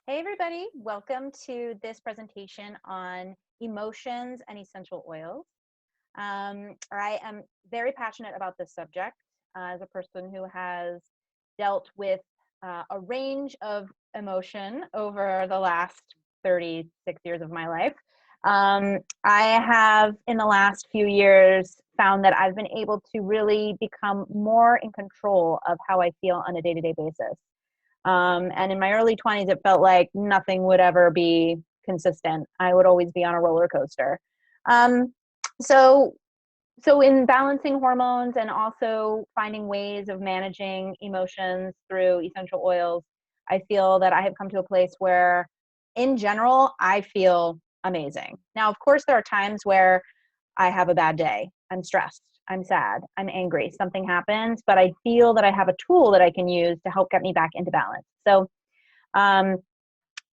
Hey everybody, welcome to this presentation on emotions and essential oils. I am very passionate about this subject as a person who has dealt with a range of emotion over the last 36 years of my life. I have, in the last few years, found that I've been able to really become more in control of how I feel on a day-to-day basis. And in my early 20s, it felt like nothing would ever be consistent. I would always be on a roller coaster. Um, so, so in balancing hormones and also finding ways of managing emotions through essential oils, I feel that I have come to a place where, in general, I feel amazing. Now, of course, there are times where I have a bad day. I'm stressed. I'm sad. I'm angry. Something happens, but I feel that I have a tool that I can use to help get me back into balance. So, um,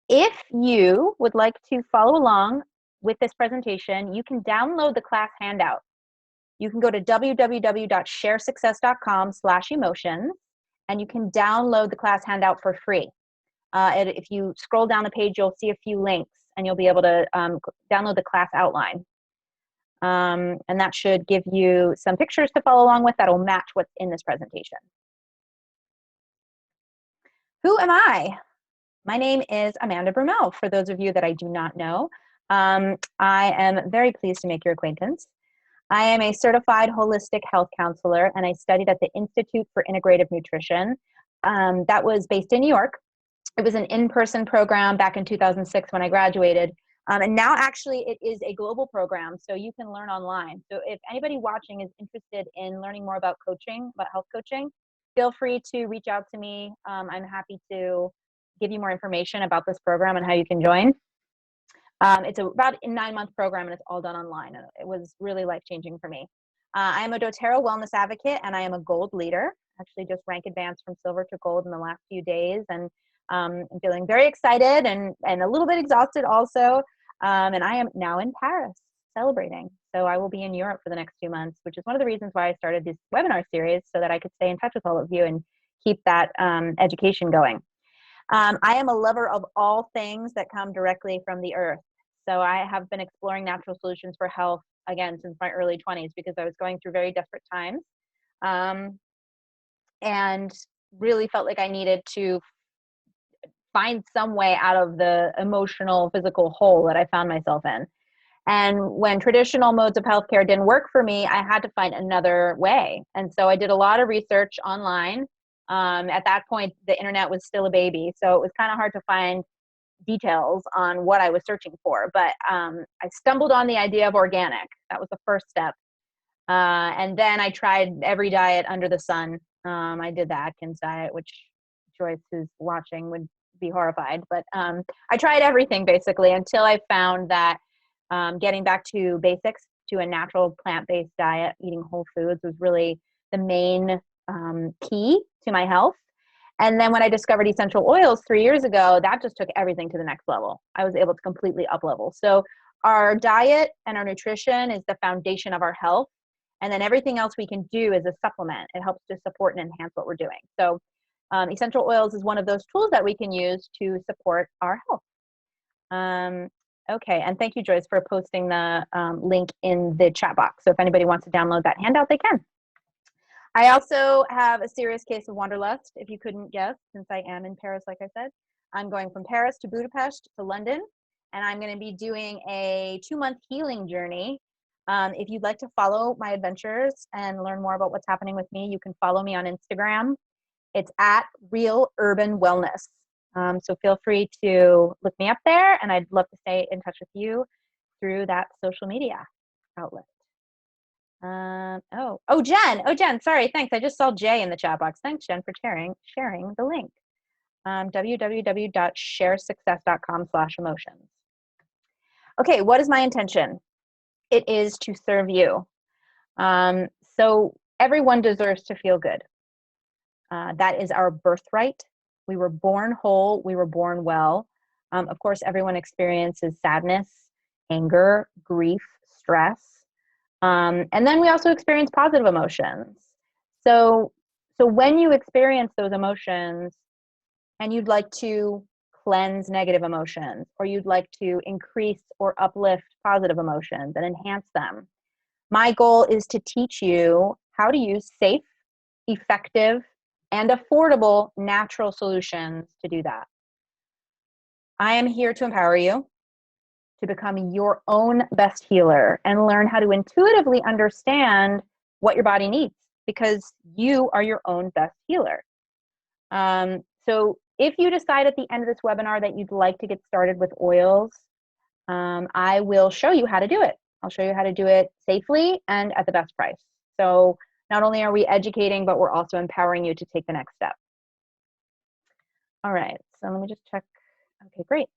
if you would like to follow along with this presentation, you can download the class handout. You can go to www.sharesuccess.com/emotions, and you can download the class handout for free. If you scroll down the page, you'll see a few links, and you'll be able to download the class outline. And that should give you some pictures to follow along with that'll match what's in this presentation. Who am I? My name is Amanda Brumell, for those of you that I do not know. I am very pleased to make your acquaintance. I am a certified holistic health counselor, and I studied at the Institute for Integrative Nutrition. That was based in New York. It was an in-person program back in 2006 when I graduated. And now actually it is a global program, so you can learn online. So if anybody watching is interested in learning more about coaching, about health coaching, feel free to reach out to me. I'm happy to give you more information about this program and how you can join. It's about a 9-month program, and it's all done online. And it was really life-changing for me. I am a doTERRA wellness advocate, and I am a gold leader. Actually just rank advanced from silver to gold in the last few days. And I'm feeling very excited and a little bit exhausted also. And I am now in Paris celebrating. So I will be in Europe for the next 2 months, which is one of the reasons why I started this webinar series, so that I could stay in touch with all of you and keep that education going. I am a lover of all things that come directly from the earth. So I have been exploring natural solutions for health, again, since my early 20s, because I was going through very desperate times. And really felt like I needed to find some way out of the emotional, physical hole that I found myself in. And when traditional modes of healthcare didn't work for me, I had to find another way. And so I did a lot of research online. At that point, the internet was still a baby, so it was kind of hard to find details on what I was searching for. But I stumbled on the idea of organic. That was the first step. And then I tried every diet under the sun. I did the Atkins diet, which Joyce, who's watching, would be horrified. But I tried everything basically until I found that getting back to basics, to a natural plant-based diet, eating whole foods, was really the main key to my health. And then when I discovered essential oils 3 years ago, that just took everything to the next level. I was able to completely up level. So our diet and our nutrition is the foundation of our health. And then everything else we can do is a supplement. It helps to support and enhance what we're doing. So essential oils is one of those tools that we can use to support our health. Okay, and thank you, Joyce, for posting the link in the chat box. So if anybody wants to download that handout, they can. I also have a serious case of wanderlust, if you couldn't guess, since I am in Paris, like I said. I'm going from Paris to Budapest to London, and I'm going to be doing a 2-month healing journey. If you'd like to follow my adventures and learn more about what's happening with me, you can follow me on Instagram. It's at Real Urban Wellness. So feel free to look me up there, and I'd love to stay in touch with you through that social media outlet. Jen, sorry, thanks. I just saw Jay in the chat box. Thanks, Jen, for sharing the link. www.sharesuccess.com/emotions. Okay, what is my intention? It is to serve you. So everyone deserves to feel good. That is our birthright. We were born whole. We were born well. Of course, everyone experiences sadness, anger, grief, stress. And then we also experience positive emotions. So when you experience those emotions and you'd like to cleanse negative emotions, or you'd like to increase or uplift positive emotions and enhance them. My goal is to teach you how to use safe, effective, and affordable natural solutions to do that. I am here to empower you to become your own best healer and learn how to intuitively understand what your body needs, because you are your own best healer. So if you decide at the end of this webinar that you'd like to get started with oils, I will show you how to do it. I'll show you how to do it safely and at the best price. So not only are we educating, but we're also empowering you to take the next step. All right, so let me just check. Okay, great.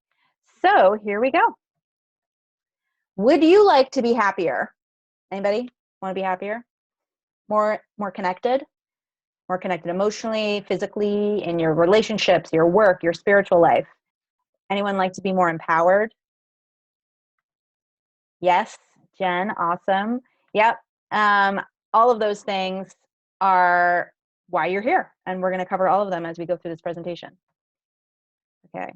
So here we go. Would you like to be happier? Anybody want to be happier? More connected? More connected emotionally, physically, in your relationships, your work, your spiritual life? Anyone like to be more empowered? Yes, Jen, awesome. Yep. All of those things are why you're here, and we're going to cover all of them as we go through this presentation. Okay.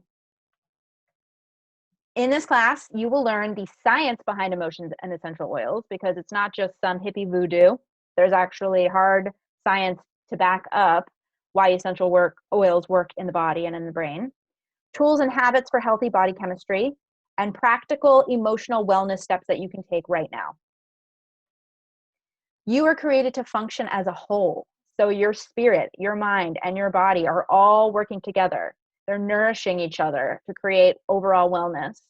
In this class, you will learn the science behind emotions and essential oils, because it's not just some hippie voodoo. There's actually hard science to back up why essential oils work in the body and in the brain. Tools and habits for healthy body chemistry, and practical emotional wellness steps that you can take right now. You are created to function as a whole. So your spirit, your mind, and your body are all working together. They're nourishing each other to create overall wellness.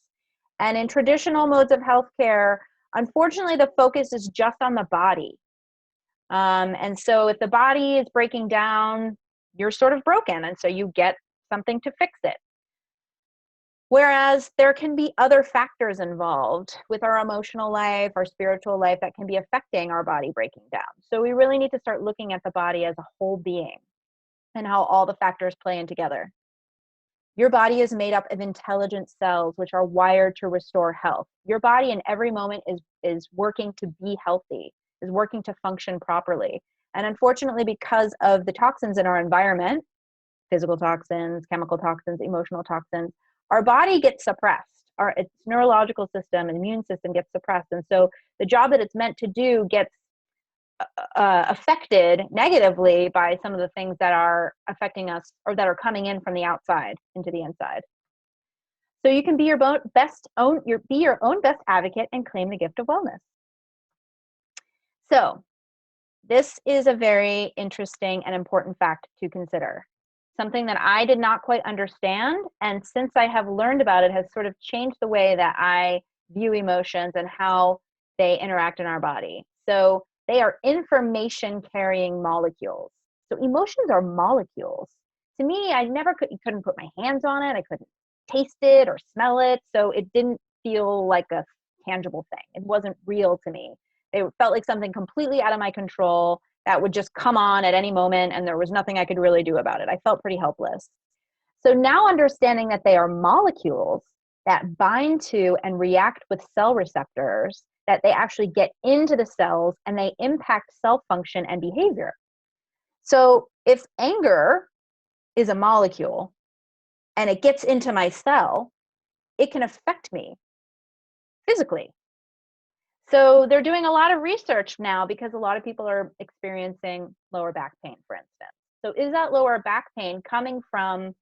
And in traditional modes of healthcare, unfortunately, the focus is just on the body. And so if the body is breaking down, you're sort of broken. And so you get something to fix it. Whereas there can be other factors involved with our emotional life, our spiritual life, that can be affecting our body breaking down. So we really need to start looking at the body as a whole being and how all the factors play in together. Your body is made up of intelligent cells, which are wired to restore health. Your body in every moment is working to be healthy, is working to function properly. And unfortunately, because of the toxins in our environment, physical toxins, chemical toxins, emotional toxins, our body gets suppressed. Its neurological system and immune system gets suppressed. And so the job that it's meant to do gets affected negatively by some of the things that are affecting us, or that are coming in from the outside into the inside. So you can be your own best advocate and claim the gift of wellness. So this is a very interesting and important fact to consider. Something that I did not quite understand, and since I have learned about it, has sort of changed the way that I view emotions and how they interact in our body. So they are information-carrying molecules. So emotions are molecules. To me, I couldn't put my hands on it. I couldn't taste it or smell it. So it didn't feel like a tangible thing. It wasn't real to me. It felt like something completely out of my control that would just come on at any moment, and there was nothing I could really do about it. I felt pretty helpless. So now, understanding that they are molecules that bind to and react with cell receptors, that they actually get into the cells and they impact cell function and behavior. So if anger is a molecule and it gets into my cell, it can affect me physically. So they're doing a lot of research now, because a lot of people are experiencing lower back pain, for instance. So is that lower back pain coming from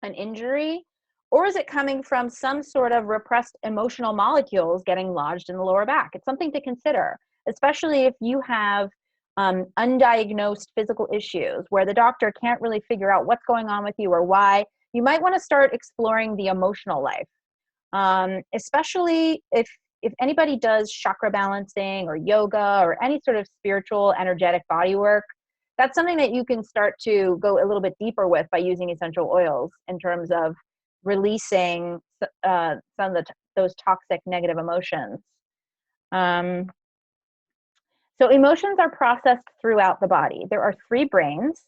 an injury, or is it coming from some sort of repressed emotional molecules getting lodged in the lower back? It's something to consider, especially if you have undiagnosed physical issues where the doctor can't really figure out what's going on with you or why. You might want to start exploring the emotional life, especially if anybody does chakra balancing or yoga or any sort of spiritual, energetic body work. That's something that you can start to go a little bit deeper with by using essential oils in terms of releasing some of those toxic negative emotions. So emotions are processed throughout the body. There are 3 brains.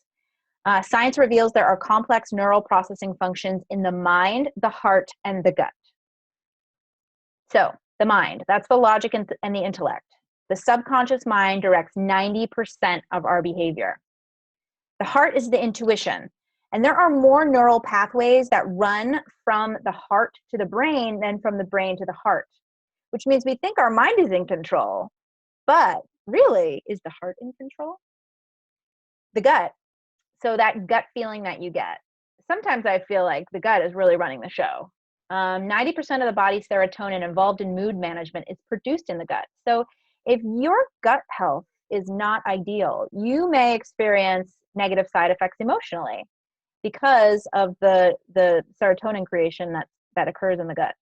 Science reveals there are complex neural processing functions in the mind, the heart, and the gut. So the mind, that's the logic and the intellect. The subconscious mind directs 90% of our behavior. The heart is the intuition, And there are more neural pathways that run from the heart to the brain than from the brain to the heart, which means we think our mind is in control. But really, is the heart in control? The gut. So that gut feeling that you get. Sometimes I feel like the gut is really running the show. 90% of the body's serotonin involved in mood management is produced in the gut. So if your gut health is not ideal, you may experience negative side effects emotionally because of the serotonin creation that occurs in the gut.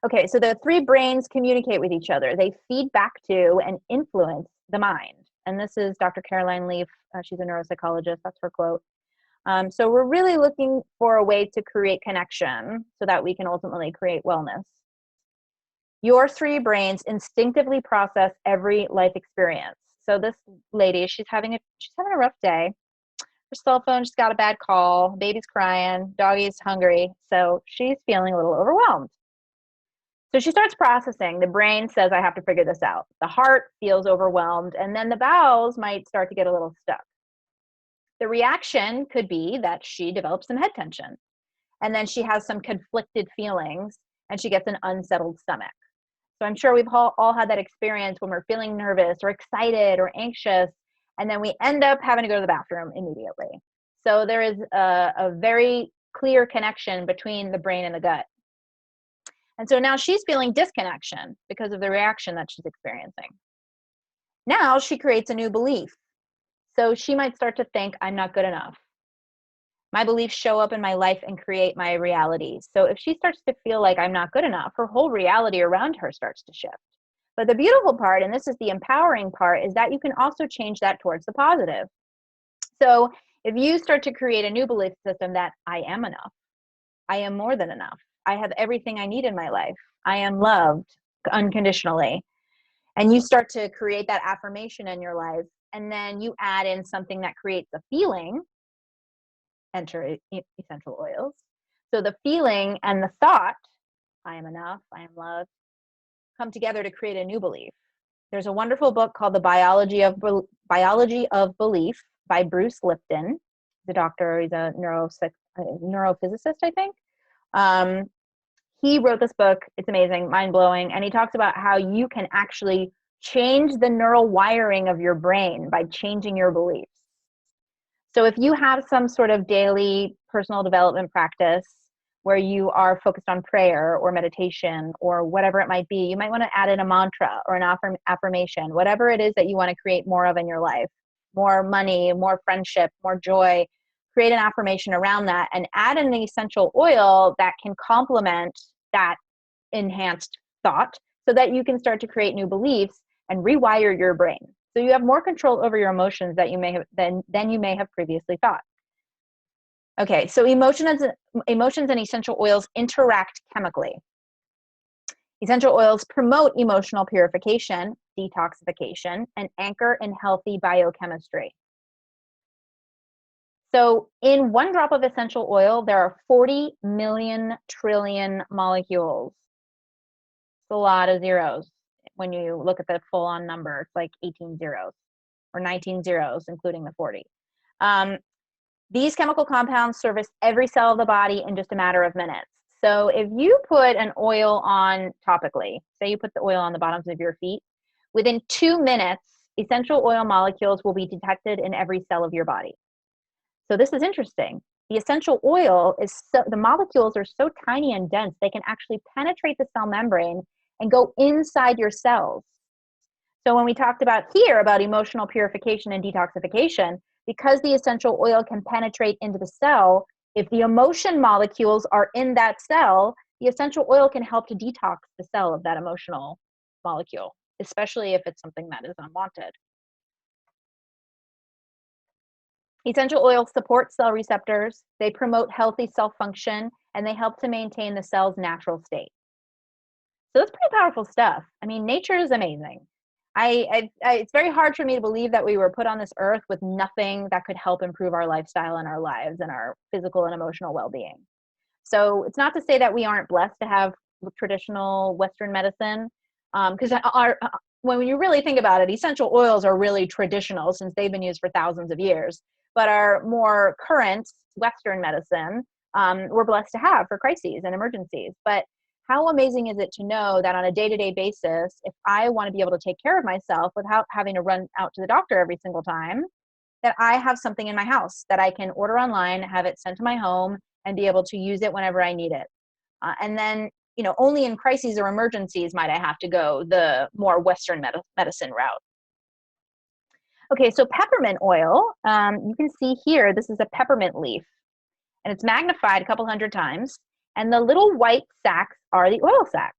Okay, so the three brains communicate with each other. They feed back to and influence the mind. And this is Dr. Caroline Leaf. She's a neuropsychologist. That's her quote. So we're really looking for a way to create connection so that we can ultimately create wellness. Your three brains instinctively process every life experience. So this lady, she's having a rough day. Her cell phone just got a bad call. Baby's crying. Doggy's hungry. So she's feeling a little overwhelmed. So she starts processing. The brain says, I have to figure this out. The heart feels overwhelmed. And then the bowels might start to get a little stuck. The reaction could be that she develops some head tension. And then she has some conflicted feelings and she gets an unsettled stomach. So I'm sure we've all had that experience when we're feeling nervous or excited or anxious, and then we end up having to go to the bathroom immediately. So there is a very clear connection between the brain and the gut. And so now she's feeling disconnection because of the reaction that she's experiencing. Now she creates a new belief. So she might start to think, I'm not good enough. My beliefs show up in my life and create my reality. So if she starts to feel like I'm not good enough, her whole reality around her starts to shift. But the beautiful part, and this is the empowering part, is that you can also change that towards the positive. So if you start to create a new belief system that I am enough, I am more than enough, I have everything I need in my life, I am loved unconditionally, and you start to create that affirmation in your life, and then you add in something that creates a feeling, enter essential oils. So the feeling and the thought, I am enough, I am loved, come together to create a new belief. There's a wonderful book called The Biology of Belief by Bruce Lipton. The doctor, he's a neurophysicist, I think. He wrote this book. It's amazing, mind-blowing. And he talks about how you can actually change the neural wiring of your brain by changing your beliefs. So if you have some sort of daily personal development practice where you are focused on prayer or meditation or whatever it might be, you might want to add in a mantra or an affirmation, whatever it is that you want to create more of in your life, more money, more friendship, more joy. Create an affirmation around that and add in the essential oil that can complement that enhanced thought so that you can start to create new beliefs and rewire your brain. So you have more control over your emotions that you may have than you may have previously thought. Okay, so emotions and essential oils interact chemically. Essential oils promote emotional purification, detoxification, and anchor in healthy biochemistry. So in one drop of essential oil, there are 40 million trillion molecules. It's a lot of zeros. When you look at the full-on number, it's like 18 zeros or 19 zeros, including the 40. These chemical compounds service every cell of the body in just a matter of minutes. So if you put an oil on topically, say you put the oil on the bottoms of your feet, within 2 minutes, essential oil molecules will be detected in every cell of your body. So this is interesting. The essential oil the molecules are so tiny and dense, they can actually penetrate the cell membrane and go inside your cells. So when we talked about here about emotional purification and detoxification, because the essential oil can penetrate into the cell, if the emotion molecules are in that cell, the essential oil can help to detox the cell of that emotional molecule, especially if it's something that is unwanted. Essential oils support cell receptors, they promote healthy cell function, and they help to maintain the cell's natural state. So that's pretty powerful stuff. I mean, nature is amazing. It's very hard for me to believe that we were put on this earth with nothing that could help improve our lifestyle and our lives and our physical and emotional well-being. So it's not to say that we aren't blessed to have traditional Western medicine, because when you really think about it, essential oils are really traditional since they've been used for thousands of years. but our more current Western medicine, we're blessed to have for crises and emergencies. But how amazing is it to know that on a day-to-day basis, if I want to be able to take care of myself without having to run out to the doctor every single time, that I have something in my house that I can order online, have it sent to my home, and be able to use it whenever I need it. And then, only in crises or emergencies might I have to go the more Western medicine route. Okay, so peppermint oil, you can see here, this is a peppermint leaf, and it's magnified a couple hundred times, and the little white sacs are the oil sacs.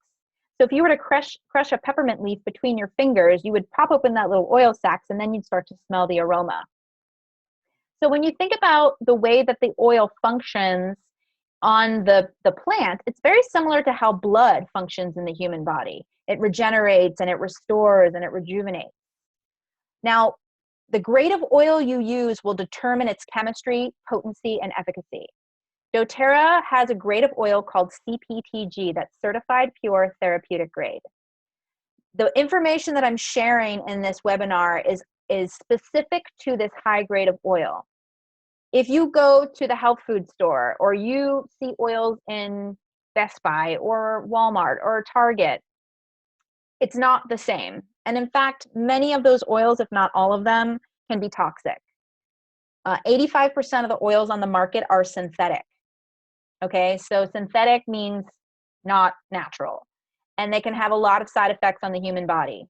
So if you were to crush a peppermint leaf between your fingers, you would pop open that little oil sacs, and then you'd start to smell the aroma. So when you think about the way that the oil functions on the plant, it's very similar to how blood functions in the human body. It regenerates and it restores and it rejuvenates. Now, the grade of oil you use will determine its chemistry, potency, and efficacy. doTERRA has a grade of oil called CPTG, that's Certified Pure Therapeutic Grade. The information that I'm sharing in this webinar is specific to this high grade of oil. If you go to the health food store or you see oils in Best Buy or Walmart or Target, it's not the same. And in fact, many of those oils, if not all of them, can be toxic. 85% of the oils on the market are synthetic. Okay, so synthetic means not natural, and they can have a lot of side effects on the human body.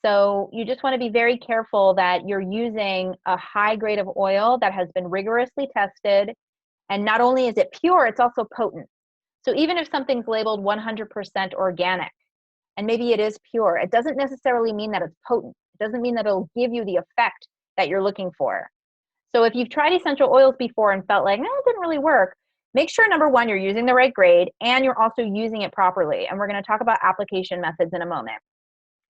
So you just want to be very careful that you're using a high grade of oil that has been rigorously tested, and not only is it pure, it's also potent. So even if something's labeled 100% organic, and maybe it is pure, it doesn't necessarily mean that it's potent. It doesn't mean that it'll give you the effect that you're looking for. So if you've tried essential oils before and felt like, no, it didn't really work, make sure, number one, you're using the right grade and you're also using it properly. And we're going to talk about application methods in a moment.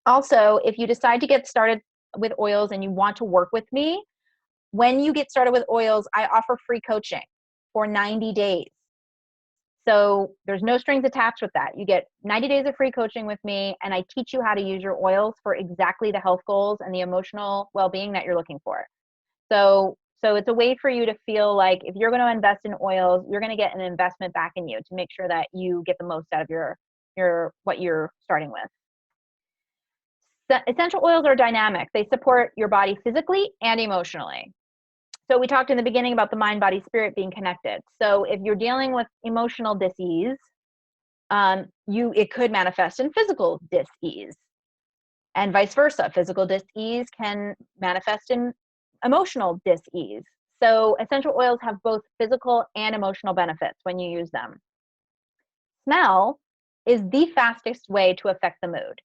Also, if you decide to get started with oils and you want to work with me, when you get started with oils, I offer free coaching for 90 days. So there's no strings attached with that. You get 90 days of free coaching with me, and I teach you how to use your oils for exactly the health goals and the emotional well-being that you're looking for. So it's a way for you to feel like if you're going to invest in oils, you're going to get an investment back in you to make sure that you get the most out of your what you're starting with. Essential oils are dynamic. They support your body physically and emotionally. So we talked in the beginning about the mind, body, spirit being connected. So if you're dealing with emotional dis-ease, it could manifest in physical dis-ease, and vice versa. Physical dis-ease can manifest in emotional dis-ease. So essential oils have both physical and emotional benefits when you use them. Smell is the fastest way to affect the mood.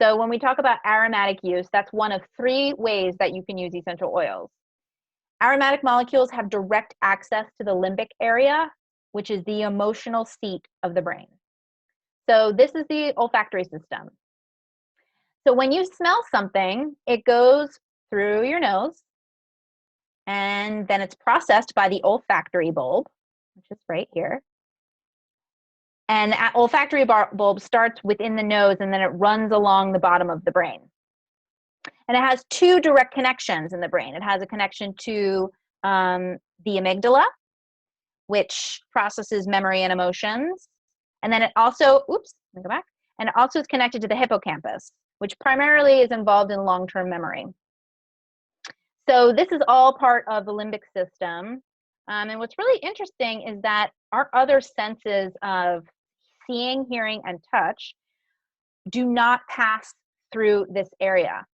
So when we talk about aromatic use, that's one of 3 ways that you can use essential oils. Aromatic molecules have direct access to the limbic area, which is the emotional seat of the brain. So this is the olfactory system. So when you smell something, it goes through your nose, and then it's processed by the olfactory bulb, which is right here. And the olfactory bulb starts within the nose, and then it runs along the bottom of the brain. And it has 2 direct connections in the brain. It has a connection to the amygdala, which processes memory and emotions. And then it also, let me go back. And it also is connected to the hippocampus, which primarily is involved in long-term memory. So this is all part of the limbic system. And what's really interesting is that our other senses of seeing, hearing, and touch do not pass through this area.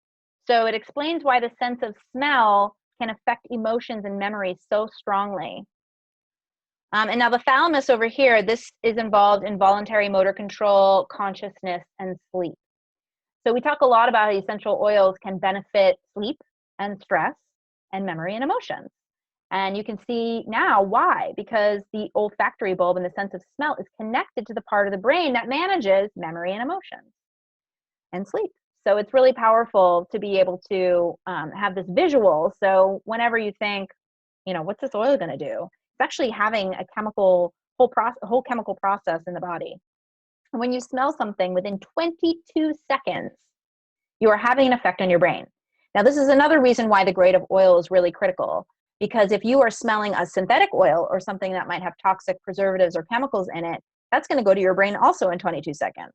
So it explains why the sense of smell can affect emotions and memories so strongly. And now the thalamus over here, this is involved in voluntary motor control, consciousness, and sleep. So we talk a lot about how essential oils can benefit sleep and stress and memory and emotions. And you can see now why, because the olfactory bulb and the sense of smell is connected to the part of the brain that manages memory and emotions and sleep. So it's really powerful to be able to have this visual. So whenever you think, what's this oil going to do? It's actually having a whole chemical process in the body. And when you smell something, within 22 seconds, you are having an effect on your brain. Now, this is another reason why the grade of oil is really critical, Because if you are smelling a synthetic oil or something that might have toxic preservatives or chemicals in it, that's going to go to your brain also in 22 seconds.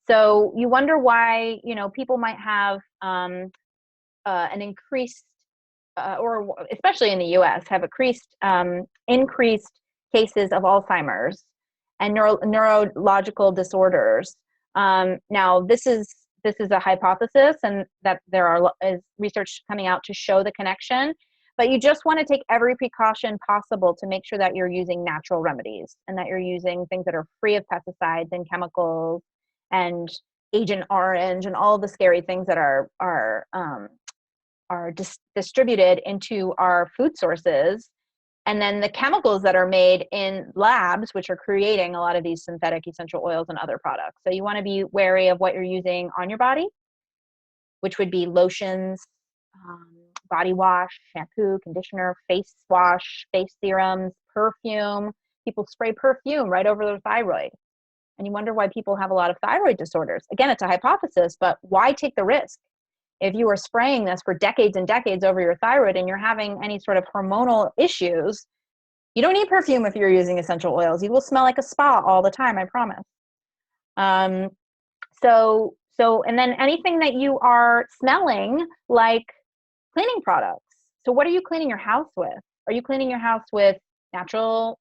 So you wonder why, people might have an increased, or especially in the U.S., have increased cases of Alzheimer's and neurological disorders. Now, this is a hypothesis, and that is research coming out to show the connection. But you just want to take every precaution possible to make sure that you're using natural remedies and that you're using things that are free of pesticides and chemicals and Agent Orange and all the scary things that are distributed into our food sources, and then the chemicals that are made in labs, which are creating a lot of these synthetic essential oils and other products. So you want to be wary of what you're using on your body, which would be lotions, body wash, shampoo, conditioner, face wash, face serums, perfume. People spray perfume right over their thyroid. And you wonder why people have a lot of thyroid disorders. Again, it's a hypothesis, but why take the risk? If you are spraying this for decades and decades over your thyroid and you're having any sort of hormonal issues, you don't need perfume if you're using essential oils. You will smell like a spa all the time, I promise. And then anything that you are smelling, like cleaning products. So what are you cleaning your house with? Are you cleaning your house with natural,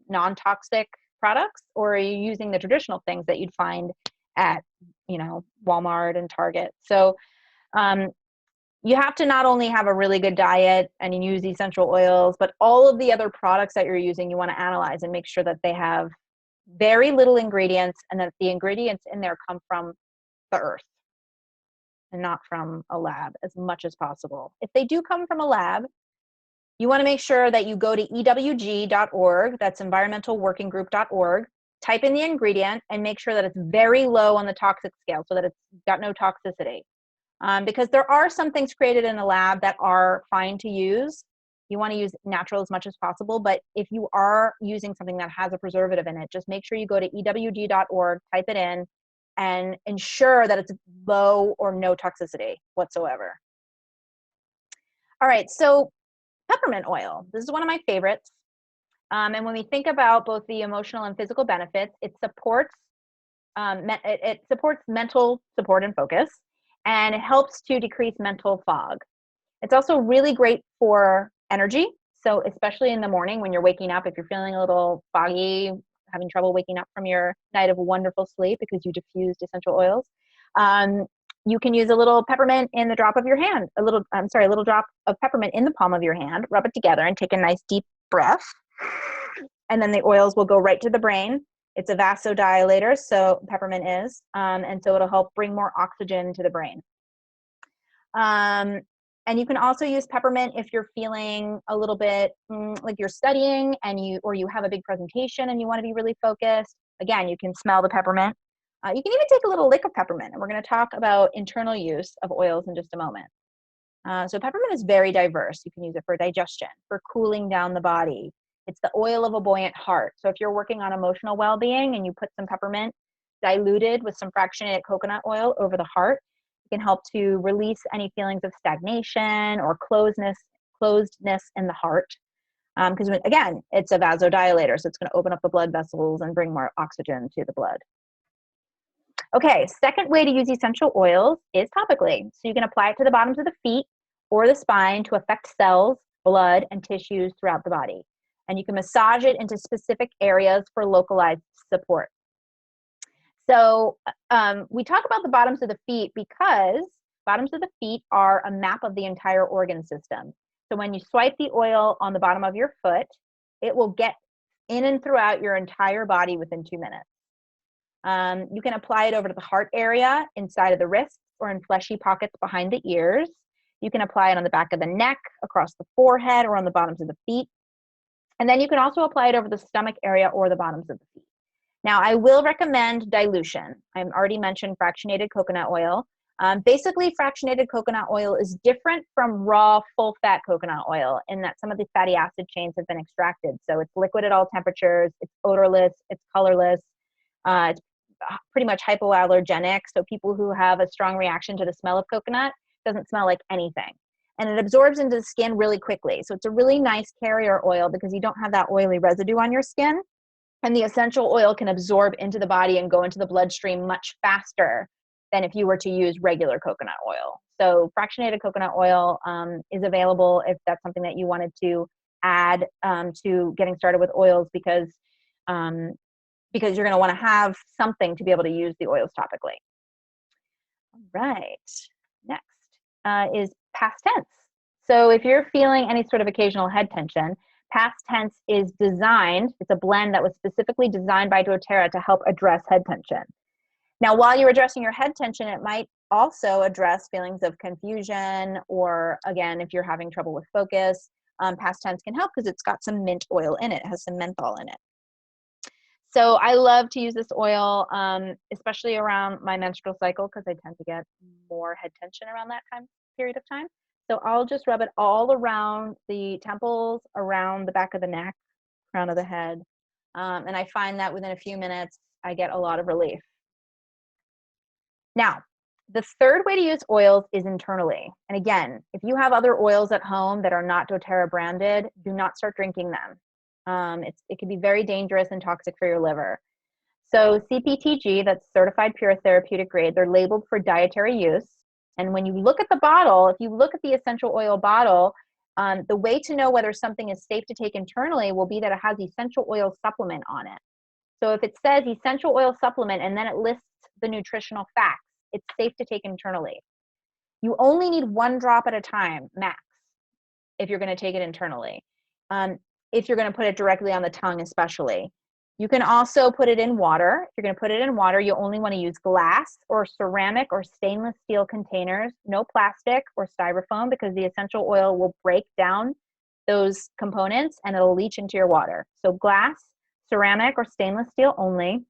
non-toxic products, or are you using the traditional things that you'd find at, Walmart and Target? So you have to not only have a really good diet and use essential oils, but all of the other products that you're using, you want to analyze and make sure that they have very little ingredients and that the ingredients in there come from the earth and not from a lab as much as possible. If they do come from a lab, you want to make sure that you go to ewg.org, that's environmentalworkinggroup.org, type in the ingredient and make sure that it's very low on the toxic scale so that it's got no toxicity. Because there are some things created in a lab that are fine to use. You want to use natural as much as possible, but if you are using something that has a preservative in it, just make sure you go to ewg.org, type it in, and ensure that it's low or no toxicity whatsoever. All right, so peppermint oil. This is one of my favorites. And when we think about both the emotional and physical benefits, it supports mental support and focus, and it helps to decrease mental fog. It's also really great for energy. So especially in the morning when you're waking up, if you're feeling a little foggy, having trouble waking up from your night of wonderful sleep because you diffused essential oils, you can use a little peppermint in the drop of your hand, a little drop of peppermint in the palm of your hand, rub it together and take a nice deep breath. And then the oils will go right to the brain. It's a vasodilator, so peppermint is, and so it'll help bring more oxygen to the brain. And you can also use peppermint if you're feeling a little bit like you're studying and you have a big presentation and you want to be really focused. Again, you can smell the peppermint. You can even take a little lick of peppermint, and we're going to talk about internal use of oils in just a moment. So peppermint is very diverse. You can use it for digestion, for cooling down the body. It's the oil of a buoyant heart. So if you're working on emotional well-being and you put some peppermint diluted with some fractionated coconut oil over the heart, it can help to release any feelings of stagnation or closedness in the heart. Because again, it's a vasodilator, so it's going to open up the blood vessels and bring more oxygen to the blood. Okay, second way to use essential oils is topically. So you can apply it to the bottoms of the feet or the spine to affect cells, blood, and tissues throughout the body. And you can massage it into specific areas for localized support. So we talk about the bottoms of the feet because bottoms of the feet are a map of the entire organ system. So when you swipe the oil on the bottom of your foot, it will get in and throughout your entire body within 2 minutes. You can apply it over to the heart area, inside of the wrists, or in fleshy pockets behind the ears. You can apply it on the back of the neck, across the forehead, or on the bottoms of the feet. And then you can also apply it over the stomach area or the bottoms of the feet. Now, I will recommend dilution. I've already mentioned fractionated coconut oil. Basically, fractionated coconut oil is different from raw, full-fat coconut oil in that some of the fatty acid chains have been extracted. So it's liquid at all temperatures, it's odorless, it's colorless, it's pretty much hypoallergenic. So people who have a strong reaction to the smell of coconut, doesn't smell like anything. and it absorbs into the skin really quickly. So it's a really nice carrier oil because you don't have that oily residue on your skin. And the essential oil can absorb into the body and go into the bloodstream much faster than if you were to use regular coconut oil. So fractionated coconut oil is available if that's something that you wanted to add to getting started with oils, because you're going to want to have something to be able to use the oils topically. All right, next is past tense. So if you're feeling any sort of occasional head tension, past tense is designed, it's a blend that was specifically designed by doTERRA to help address head tension. Now, while you're addressing your head tension, it might also address feelings of confusion, or again, if you're having trouble with focus, past tense can help because it's got some mint oil in it. It has some menthol in it. So I love to use this oil, especially around my menstrual cycle, because I tend to get more head tension around that period of time. So I'll just rub it all around the temples, around the back of the neck, crown of the head. And I find that within a few minutes, I get a lot of relief. Now, the third way to use oils is internally. And again, if you have other oils at home that are not doTERRA branded, do not start drinking them. It can be very dangerous and toxic for your liver. So CPTG, that's certified pure therapeutic grade, they're labeled for dietary use. And when you look at the bottle, if you look at the essential oil bottle, the way to know whether something is safe to take internally will be that it has essential oil supplement on it. So if it says essential oil supplement and then it lists the nutritional facts, it's safe to take internally. You only need 1 drop at a time, max, if you're going to take it internally. If you're going to put it directly on the tongue, especially. You can also put it in water. If you're going to put it in water, you only want to use glass or ceramic or stainless steel containers, no plastic or styrofoam, because the essential oil will break down those components and it'll leach into your water. So glass, ceramic, or stainless steel only,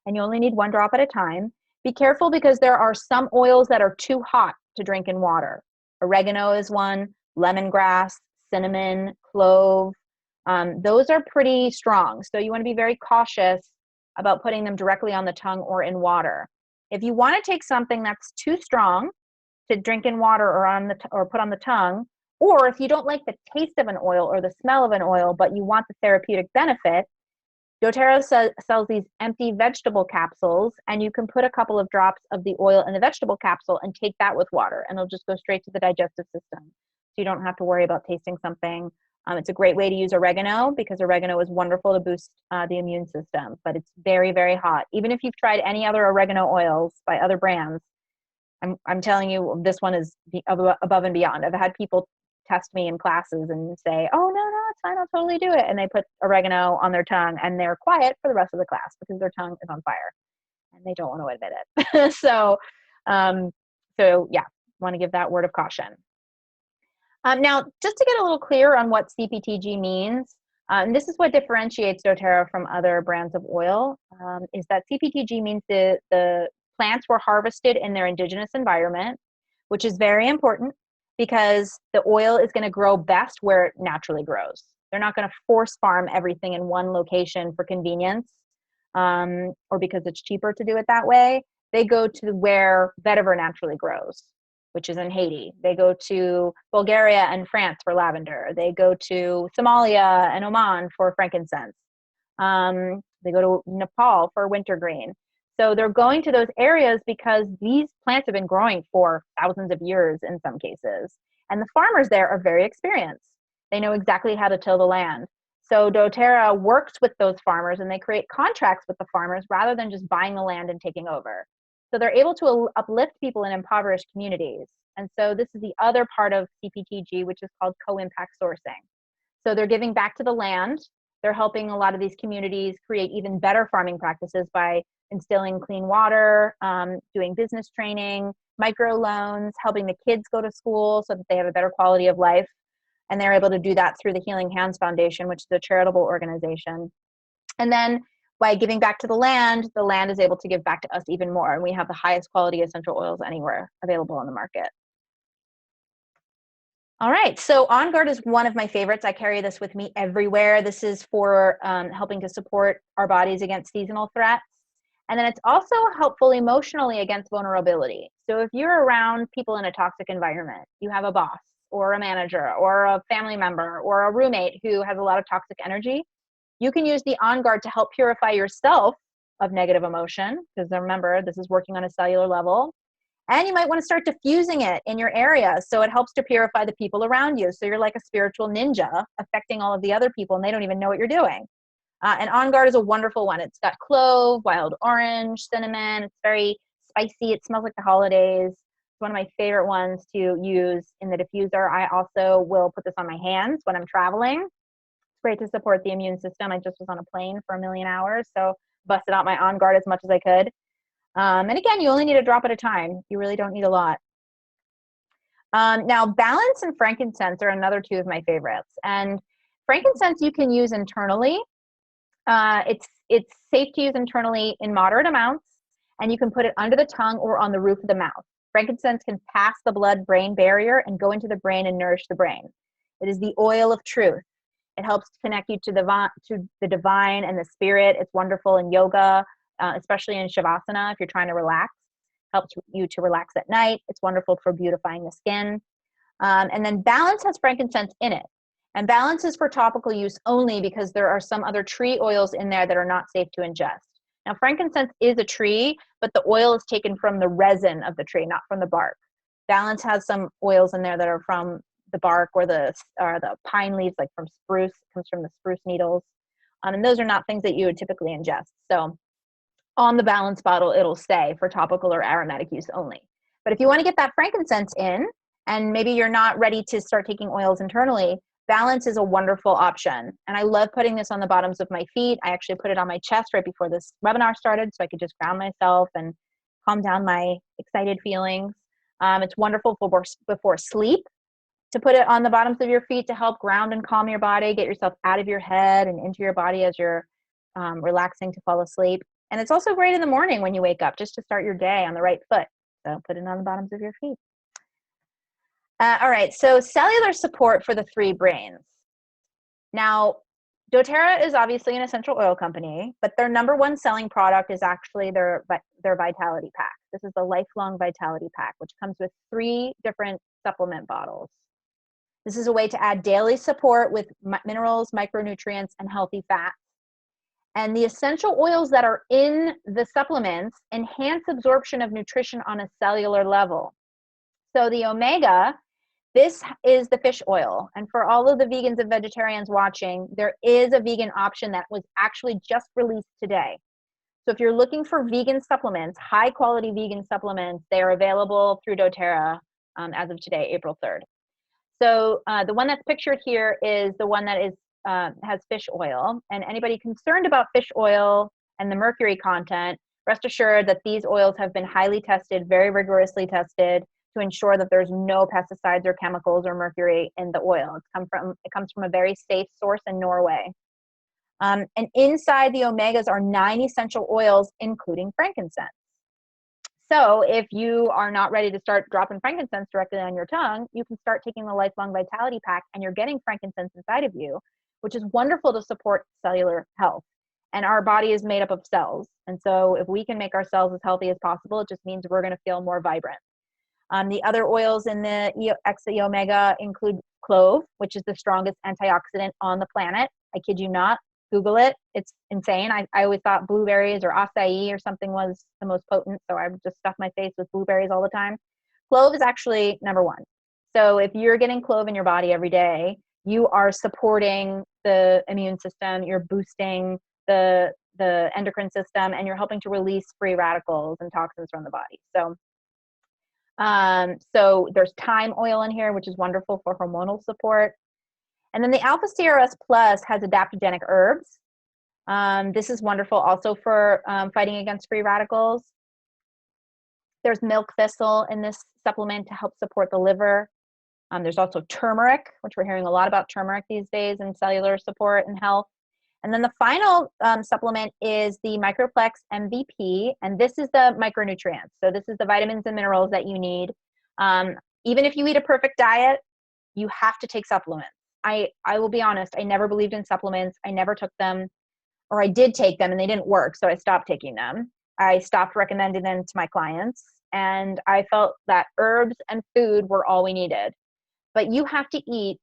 and you only need 1 drop at a time. Be careful because there are some oils that are too hot to drink in water. Oregano is one, lemongrass, cinnamon, clove. Those are pretty strong. So you want to be very cautious about putting them directly on the tongue or in water. If you want to take something that's too strong to drink in water or put on the tongue, or if you don't like the taste of an oil or the smell of an oil, but you want the therapeutic benefit, doTERRA sells these empty vegetable capsules, and you can put a couple of drops of the oil in the vegetable capsule and take that with water, and it'll just go straight to the digestive system. So you don't have to worry about tasting something. It's a great way to use oregano because oregano is wonderful to boost the immune system, but it's very, very hot. Even if you've tried any other oregano oils by other brands, I'm telling you, this one is above and beyond. I've had people test me in classes and say, oh, no, it's fine, I'll totally do it. And they put oregano on their tongue and they're quiet for the rest of the class because their tongue is on fire and they don't want to admit it. So yeah, want to give that word of caution. Now, just to get a little clearer on what CPTG means, and this is what differentiates doTERRA from other brands of oil, is that CPTG means the plants were harvested in their indigenous environment, which is very important because the oil is going to grow best where it naturally grows. They're not going to force farm everything in one location for convenience or because it's cheaper to do it that way. They go to where vetiver naturally grows, which is in Haiti. They go to Bulgaria and France for lavender. They go to Somalia and Oman for frankincense. They go to Nepal for wintergreen. So they're going to those areas because these plants have been growing for thousands of years in some cases. And the farmers there are very experienced. They know exactly how to till the land. So doTERRA works with those farmers and they create contracts with the farmers rather than just buying the land and taking over. So they're able to uplift people in impoverished communities. And so this is the other part of CPTG, which is called co-impact sourcing. So they're giving back to the land. They're helping a lot of these communities create even better farming practices by instilling clean water, doing business training, microloans, helping the kids go to school so that they have a better quality of life. And they're able to do that through the Healing Hands Foundation, which is a charitable organization. And then by giving back to the land is able to give back to us even more. And we have the highest quality essential oils anywhere available on the market. All right, so On Guard is one of my favorites. I carry this with me everywhere. This is for helping to support our bodies against seasonal threats. And then it's also helpful emotionally against vulnerability. So if you're around people in a toxic environment, you have a boss, or a manager or a family member or a roommate who has a lot of toxic energy, you can use the On Guard to help purify yourself of negative emotion, because remember, this is working on a cellular level. And you might want to start diffusing it in your area so it helps to purify the people around you. So you're like a spiritual ninja affecting all of the other people and they don't even know what you're doing. And On Guard is a wonderful one. It's got clove, wild orange, cinnamon. It's very spicy. It smells like the holidays. It's one of my favorite ones to use in the diffuser. I also will put this on my hands when I'm traveling. It's great to support the immune system. I just was on a plane for 1,000,000 hours, so busted out my On Guard as much as I could. And again, you only need a drop at a time. You really don't need a lot. Now, balance and frankincense are another two of my favorites. And frankincense you can use internally. It's safe to use internally in moderate amounts, and you can put it under the tongue or on the roof of the mouth. Frankincense can pass the blood-brain barrier and go into the brain and nourish the brain. It is the oil of truth. It helps to connect you to the divine and the spirit. It's wonderful in yoga, especially in Shavasana if you're trying to relax. Helps you to relax at night. It's wonderful for beautifying the skin. And then balance has frankincense in it. And balance is for topical use only because there are some other tree oils in there that are not safe to ingest. Now, frankincense is a tree, but the oil is taken from the resin of the tree, not from the bark. Balance has some oils in there that are from the bark or the pine leaves, like from spruce. It comes from the spruce needles. And those are not things that you would typically ingest. So on the balance bottle, it'll say for topical or aromatic use only. But if you want to get that frankincense in, and maybe you're not ready to start taking oils internally, balance is a wonderful option. And I love putting this on the bottoms of my feet. I actually put it on my chest right before this webinar started so I could just ground myself and calm down my excited feelings. It's wonderful before sleep to put it on the bottoms of your feet to help ground and calm your body, get yourself out of your head and into your body as you're relaxing to fall asleep. And it's also great in the morning when you wake up, just to start your day on the right foot. So put it on the bottoms of your feet. All right, so cellular support for the three brains. Now, doTERRA is obviously an essential oil company, but their number one selling product is actually their Vitality Pack. This is the Lifelong Vitality Pack, which comes with 3 different supplement bottles. This is a way to add daily support with minerals, micronutrients, and healthy fats. And the essential oils that are in the supplements enhance absorption of nutrition on a cellular level. So the omega, this is the fish oil. And for all of the vegans and vegetarians watching, there is a vegan option that was actually just released today. So if you're looking for vegan supplements, high quality vegan supplements, they are available through doTERRA as of today, April 3rd. So the one that's pictured here is the one that is has fish oil. And anybody concerned about fish oil and the mercury content, rest assured that these oils have been highly tested, very rigorously tested, to ensure that there's no pesticides or chemicals or mercury in the oil. It comes from a very safe source in Norway. And inside the omegas are 9 essential oils, including frankincense. So if you are not ready to start dropping frankincense directly on your tongue, you can start taking the Lifelong Vitality Pack, and you're getting frankincense inside of you, which is wonderful to support cellular health. And our body is made up of cells. And so if we can make our cells as healthy as possible, it just means we're going to feel more vibrant. The other oils in the Extra Omega include clove, which is the strongest antioxidant on the planet. I kid you not. Google it. It's insane. I always thought blueberries or acai or something was the most potent, so I would just stuff my face with blueberries all the time. Clove is actually number 1. So if you're getting clove in your body every day, you are supporting the immune system, you're boosting the endocrine system, and you're helping to release free radicals and toxins from the body. So there's thyme oil in here, which is wonderful for hormonal support. And then the Alpha CRS Plus has adaptogenic herbs. This is wonderful also for fighting against free radicals. There's milk thistle in this supplement to help support the liver. There's also turmeric, which we're hearing a lot about turmeric these days in cellular support and health. And then the final supplement is the Microplex MVP, and this is the micronutrients. So this is the vitamins and minerals that you need. Even if you eat a perfect diet, you have to take supplements. I will be honest, I never believed in supplements. I never took them, or I did take them and they didn't work, so I stopped taking them. I stopped recommending them to my clients, and I felt that herbs and food were all we needed. but you would have to eat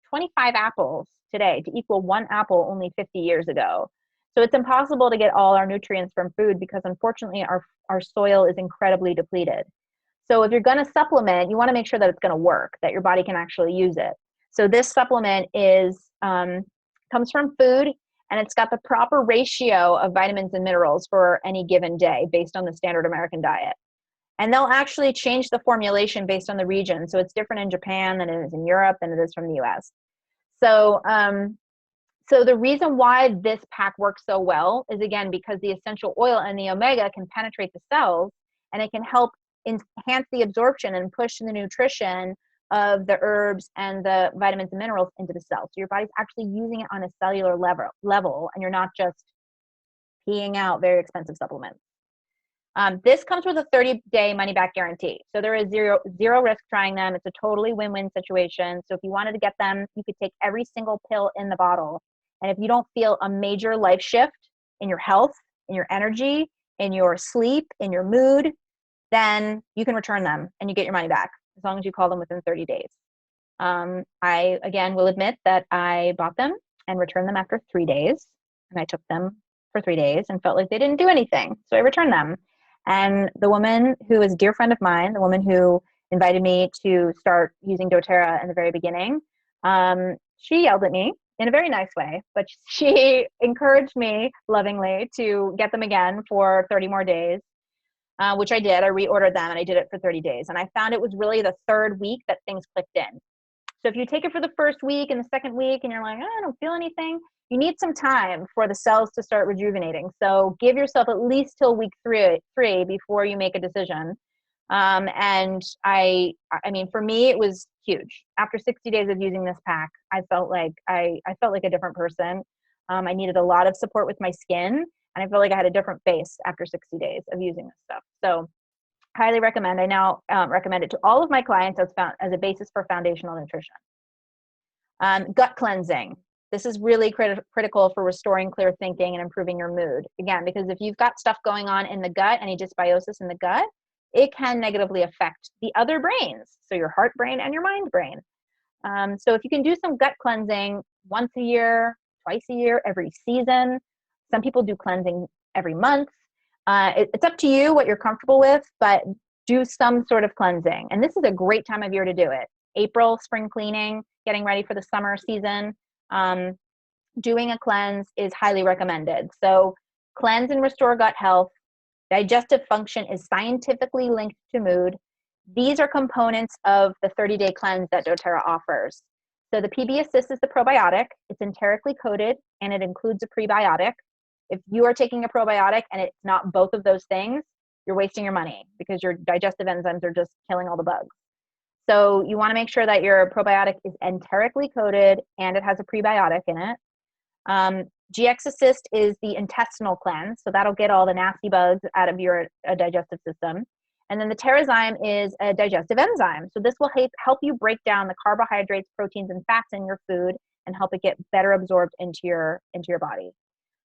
25 apples today to equal one apple only 50 years ago. So it's impossible to get all our nutrients from food because unfortunately our soil is incredibly depleted. So if you're going to supplement, you want to make sure that it's going to work, that your body can actually use it. So this supplement is comes from food, and it's got the proper ratio of vitamins and minerals for any given day based on the standard American diet. And they'll actually change the formulation based on the region. So it's different in Japan than it is in Europe than it is from the US. So, so the reason why this pack works so well is, again, because the essential oil and the omega can penetrate the cells, and it can help enhance the absorption and push the nutrition of the herbs and the vitamins and minerals into the cells. So your body's actually using it on a cellular level, and you're not just peeing out very expensive supplements. This comes with a 30-day money-back guarantee. So there is zero risk trying them. It's a totally win-win situation. So if you wanted to get them, you could take every single pill in the bottle. And if you don't feel a major life shift in your health, in your energy, in your sleep, in your mood, then you can return them and you get your money back as long as you call them within 30 days. I, again, will admit that I bought them and returned them after 3 days. And I took them for 3 days and felt like they didn't do anything. So I returned them. And the woman who is a dear friend of mine, the woman who invited me to start using doTERRA in the very beginning, she yelled at me in a very nice way, but she encouraged me lovingly to get them again for 30 more days, which I did. I reordered them and I did it for 30 days. And I found it was really the third week that things clicked in. So if you take it for the first week and the second week and you're like, oh, I don't feel anything, you need some time for the cells to start rejuvenating. So give yourself at least till week three before you make a decision. And I mean, for me, it was huge. After 60 days of using this pack, I felt like I felt like a different person. I needed a lot of support with my skin, and I felt like I had a different face after 60 days of using this stuff. So highly recommend. I now recommend it to all of my clients as a basis for foundational nutrition. Gut cleansing. This is really critical for restoring clear thinking and improving your mood. Again, because if you've got stuff going on in the gut, any dysbiosis in the gut, it can negatively affect the other brains, so your heart brain and your mind brain. So if you can do some gut cleansing once a year, twice a year, every season, some people do cleansing every month. It's up to you what you're comfortable with, but do some sort of cleansing. And this is a great time of year to do it. April, spring cleaning, getting ready for the summer season. Doing a cleanse is highly recommended. So cleanse and restore gut health. Digestive function is scientifically linked to mood. These are components of the 30-day cleanse that doTERRA offers. So the PB Assist is the probiotic. It's enterically coated, and it includes a prebiotic. If you are taking a probiotic and it's not both of those things, you're wasting your money because your digestive enzymes are just killing all the bugs. So you want to make sure that your probiotic is enterically coated and it has a prebiotic in it. GX Assist is the intestinal cleanse, so that'll get all the nasty bugs out of your digestive system. And then the Terrazyme is a digestive enzyme. So this will help you break down the carbohydrates, proteins, and fats in your food and help it get better absorbed into your body.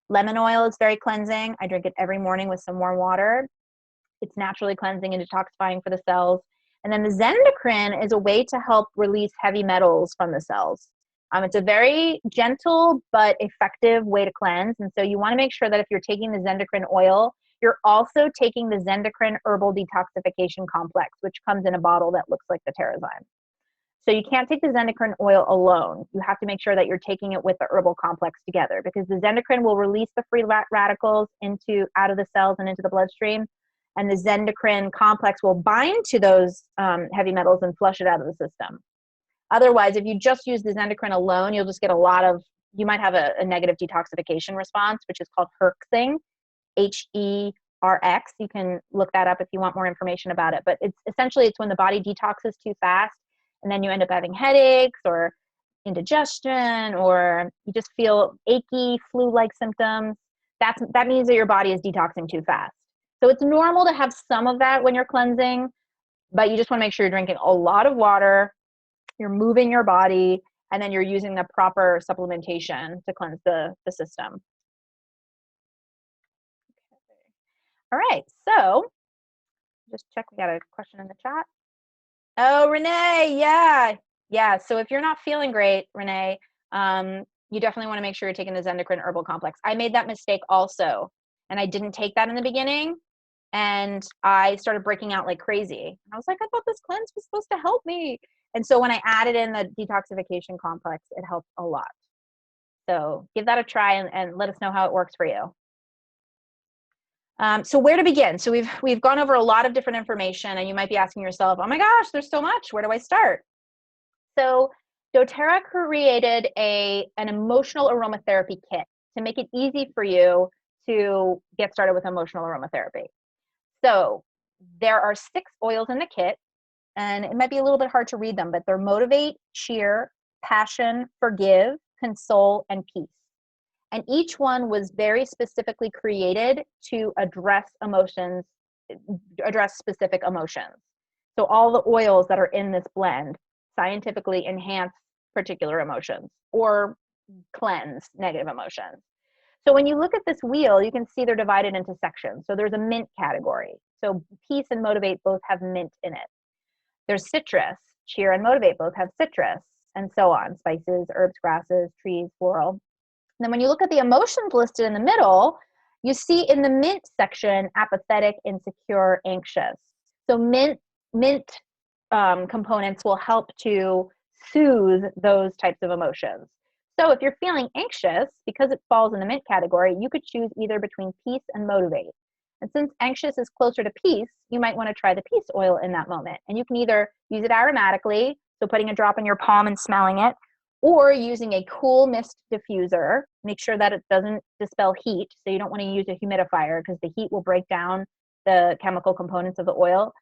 Lemon oil is very cleansing. I drink it every morning with some warm water. It's naturally cleansing and detoxifying for the cells. And then the Zendocrine is a way to help release heavy metals from the cells. It's a very gentle but effective way to cleanse. And so you want to make sure that if you're taking the Zendocrine oil, you're also taking the Zendocrine Herbal Detoxification Complex, which comes in a bottle that looks like the Terrazyme. So you can't take the Zendocrine oil alone. You have to make sure that you're taking it with the herbal complex together, because the Zendocrine will release the free radicals out of the cells and into the bloodstream. And the Zendocrine complex will bind to those heavy metals and flush it out of the system. Otherwise, if you just use the Zendocrine alone, you'll just get you might have a negative detoxification response, which is called herxing, Herx. You can look that up if you want more information about it. But it's when the body detoxes too fast, and then you end up having headaches or indigestion, or you just feel achy, flu-like symptoms. That means that your body is detoxing too fast. So it's normal to have some of that when you're cleansing, but you just want to make sure you're drinking a lot of water, you're moving your body, and then you're using the proper supplementation to cleanse the system. All right, so just check, we got a question in the chat. Oh, Renee, yeah. Yeah. So if you're not feeling great, Renee, you definitely want to make sure you're taking this endocrine herbal complex. I made that mistake also, and I didn't take that in the beginning, and I started breaking out like crazy. I was like, I thought this cleanse was supposed to help me. And so when I added in the detoxification complex, it helped a lot. So give that a try and let us know how it works for you. So where to begin? So we've gone over a lot of different information, and you might be asking yourself, "Oh my gosh, there's so much. Where do I start?" So doTERRA created an emotional aromatherapy kit to make it easy for you to get started with emotional aromatherapy. So there are 6 oils in the kit, and it might be a little bit hard to read them, but they're motivate, cheer, passion, forgive, console, and peace. And each one was very specifically created to address specific emotions. So all the oils that are in this blend scientifically enhance particular emotions or cleanse negative emotions. So when you look at this wheel, you can see they're divided into sections. So there's a mint category. So peace and motivate both have mint in it. There's citrus, cheer and motivate both have citrus, and so on, spices, herbs, grasses, trees, floral. And then when you look at the emotions listed in the middle, you see in the mint section, apathetic, insecure, anxious. So mint components will help to soothe those types of emotions. So if you're feeling anxious, because it falls in the mint category, you could choose either between peace and motivate. And since anxious is closer to peace, you might want to try the peace oil in that moment. And you can either use it aromatically, so putting a drop in your palm and smelling it, or using a cool mist diffuser. Make sure that it doesn't dispel heat. So you don't want to use a humidifier because the heat will break down the chemical components of the oil.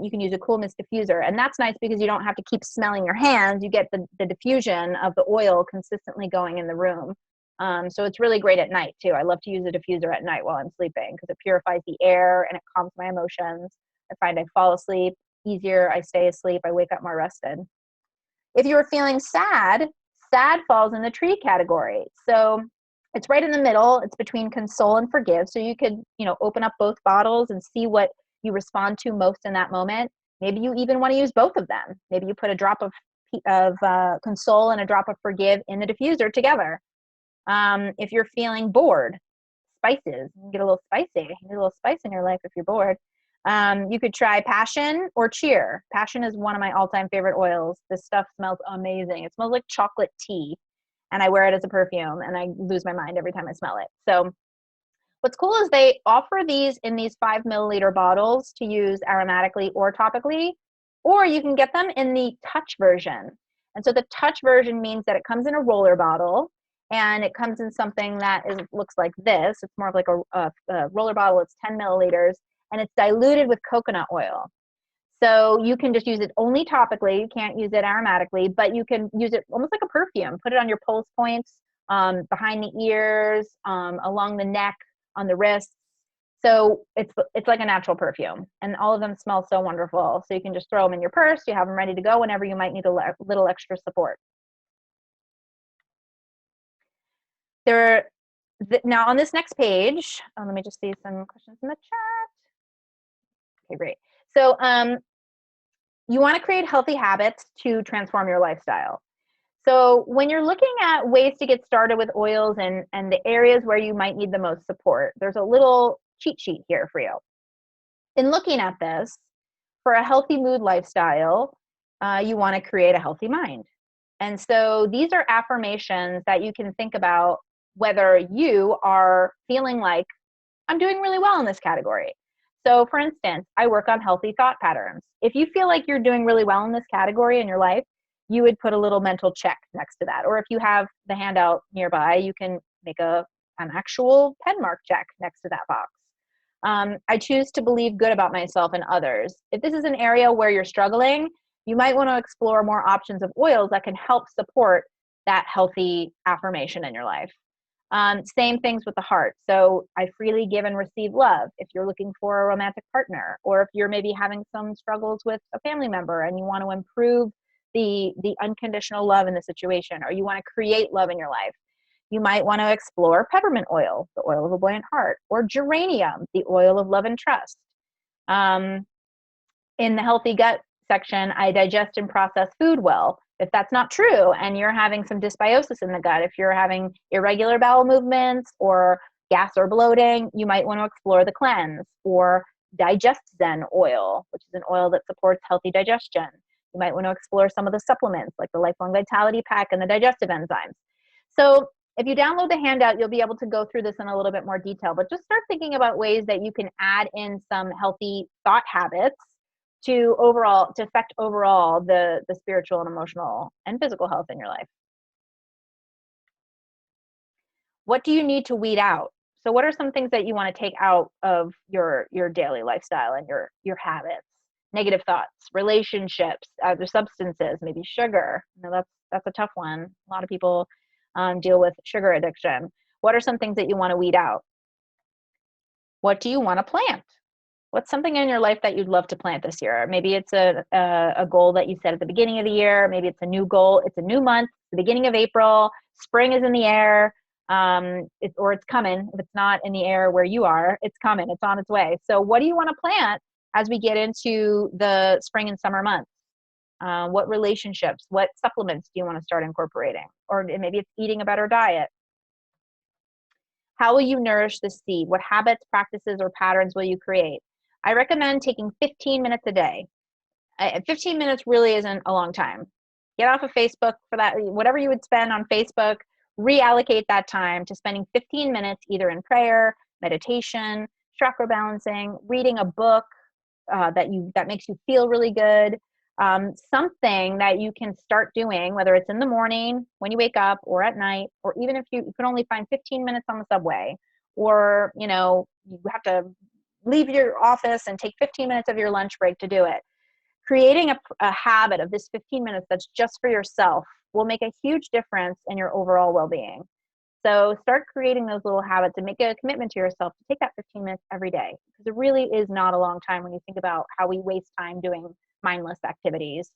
You can use a cool mist diffuser. And that's nice because you don't have to keep smelling your hands. You get the diffusion of the oil consistently going in the room. So it's really great at night too. I love to use a diffuser at night while I'm sleeping because it purifies the air and it calms my emotions. I find I fall asleep easier. I stay asleep. I wake up more rested. If you were feeling sad, sad falls in the tree category. So it's right in the middle. It's between console and forgive. So you could, open up both bottles and see what you respond to most in that moment. Maybe you even want to use both of them. Maybe you put a drop of console and a drop of forgive in the diffuser together. If you're feeling bored, spices, you can get a little spicy. You need a little spice in your life if you're bored. You could try passion or cheer. Passion is one of my all-time favorite oils. This stuff smells amazing. It smells like chocolate tea, and I wear it as a perfume, and I lose my mind every time I smell it. So what's cool is they offer these in these 5 milliliter bottles to use aromatically or topically, or you can get them in the touch version. And so the touch version means that it comes in a roller bottle, and it comes in something that looks like this. It's more of like a roller bottle. It's 10 milliliters, and it's diluted with coconut oil. So you can just use it only topically. You can't use it aromatically, but you can use it almost like a perfume. Put it on your pulse points, behind the ears, along the neck, on the wrists. So it's like a natural perfume, and all of them smell so wonderful. So you can just throw them in your purse. You have them ready to go whenever you might need a little extra support. Now on this next page, let me just see some questions in the chat. Okay, great. So you want to create healthy habits to transform your lifestyle. So when you're looking at ways to get started with oils and the areas where you might need the most support, there's a little cheat sheet here for you. In looking at this, for a healthy mood lifestyle, you want to create a healthy mind. And so these are affirmations that you can think about whether you are feeling like I'm doing really well in this category. So for instance, I work on healthy thought patterns. If you feel like you're doing really well in this category in your life, you would put a little mental check next to that. Or if you have the handout nearby, you can make an actual pen mark check next to that box. I choose to believe good about myself and others. If this is an area where you're struggling, you might want to explore more options of oils that can help support that healthy affirmation in your life. Same things with the heart. So I freely give and receive love if you're looking for a romantic partner, or if you're maybe having some struggles with a family member and you want to improve the unconditional love in the situation, or you want to create love in your life. You might want to explore peppermint oil, the oil of a buoyant heart, or geranium, the oil of love and trust. In the healthy gut section, I digest and process food well. If that's not true and you're having some dysbiosis in the gut, if you're having irregular bowel movements or gas or bloating, you might want to explore the cleanse or Digest Zen oil, which is an oil that supports healthy digestion. You might want to explore some of the supplements like the Lifelong Vitality Pack and the digestive enzymes. So if you download the handout, you'll be able to go through this in a little bit more detail, but just start thinking about ways that you can add in some healthy thought habits to affect overall the spiritual and emotional and physical health in your life. What do you need to weed out? So what are some things that you want to take out of your daily lifestyle and your habits? Negative thoughts, relationships, other substances, maybe sugar. That's a tough one. A lot of people deal with sugar addiction. What are some things that you want to weed out? What do you want to plant? What's something in your life that you'd love to plant this year? Maybe it's a goal that you set at the beginning of the year. Maybe it's a new goal. It's a new month, the beginning of April. Spring is in the air. It's coming. If it's not in the air where you are, it's coming. It's on its way. So what do you want to plant as we get into the spring and summer months? What relationships, what supplements do you want to start incorporating? Or maybe it's eating a better diet. How will you nourish the seed? What habits, practices, or patterns will you create? I recommend taking 15 minutes a day. 15 minutes really isn't a long time. Get off of Facebook for that. Whatever you would spend on Facebook, reallocate that time to spending 15 minutes either in prayer, meditation, chakra balancing, reading a book that makes you feel really good. Something that you can start doing, whether it's in the morning when you wake up or at night, or even if you can only find 15 minutes on the subway, or you have to leave your office and take 15 minutes of your lunch break to do it. Creating a habit of this 15 minutes that's just for yourself will make a huge difference in your overall well-being. So start creating those little habits and make a commitment to yourself to take that 15 minutes every day, because it really is not a long time when you think about how we waste time doing mindless activities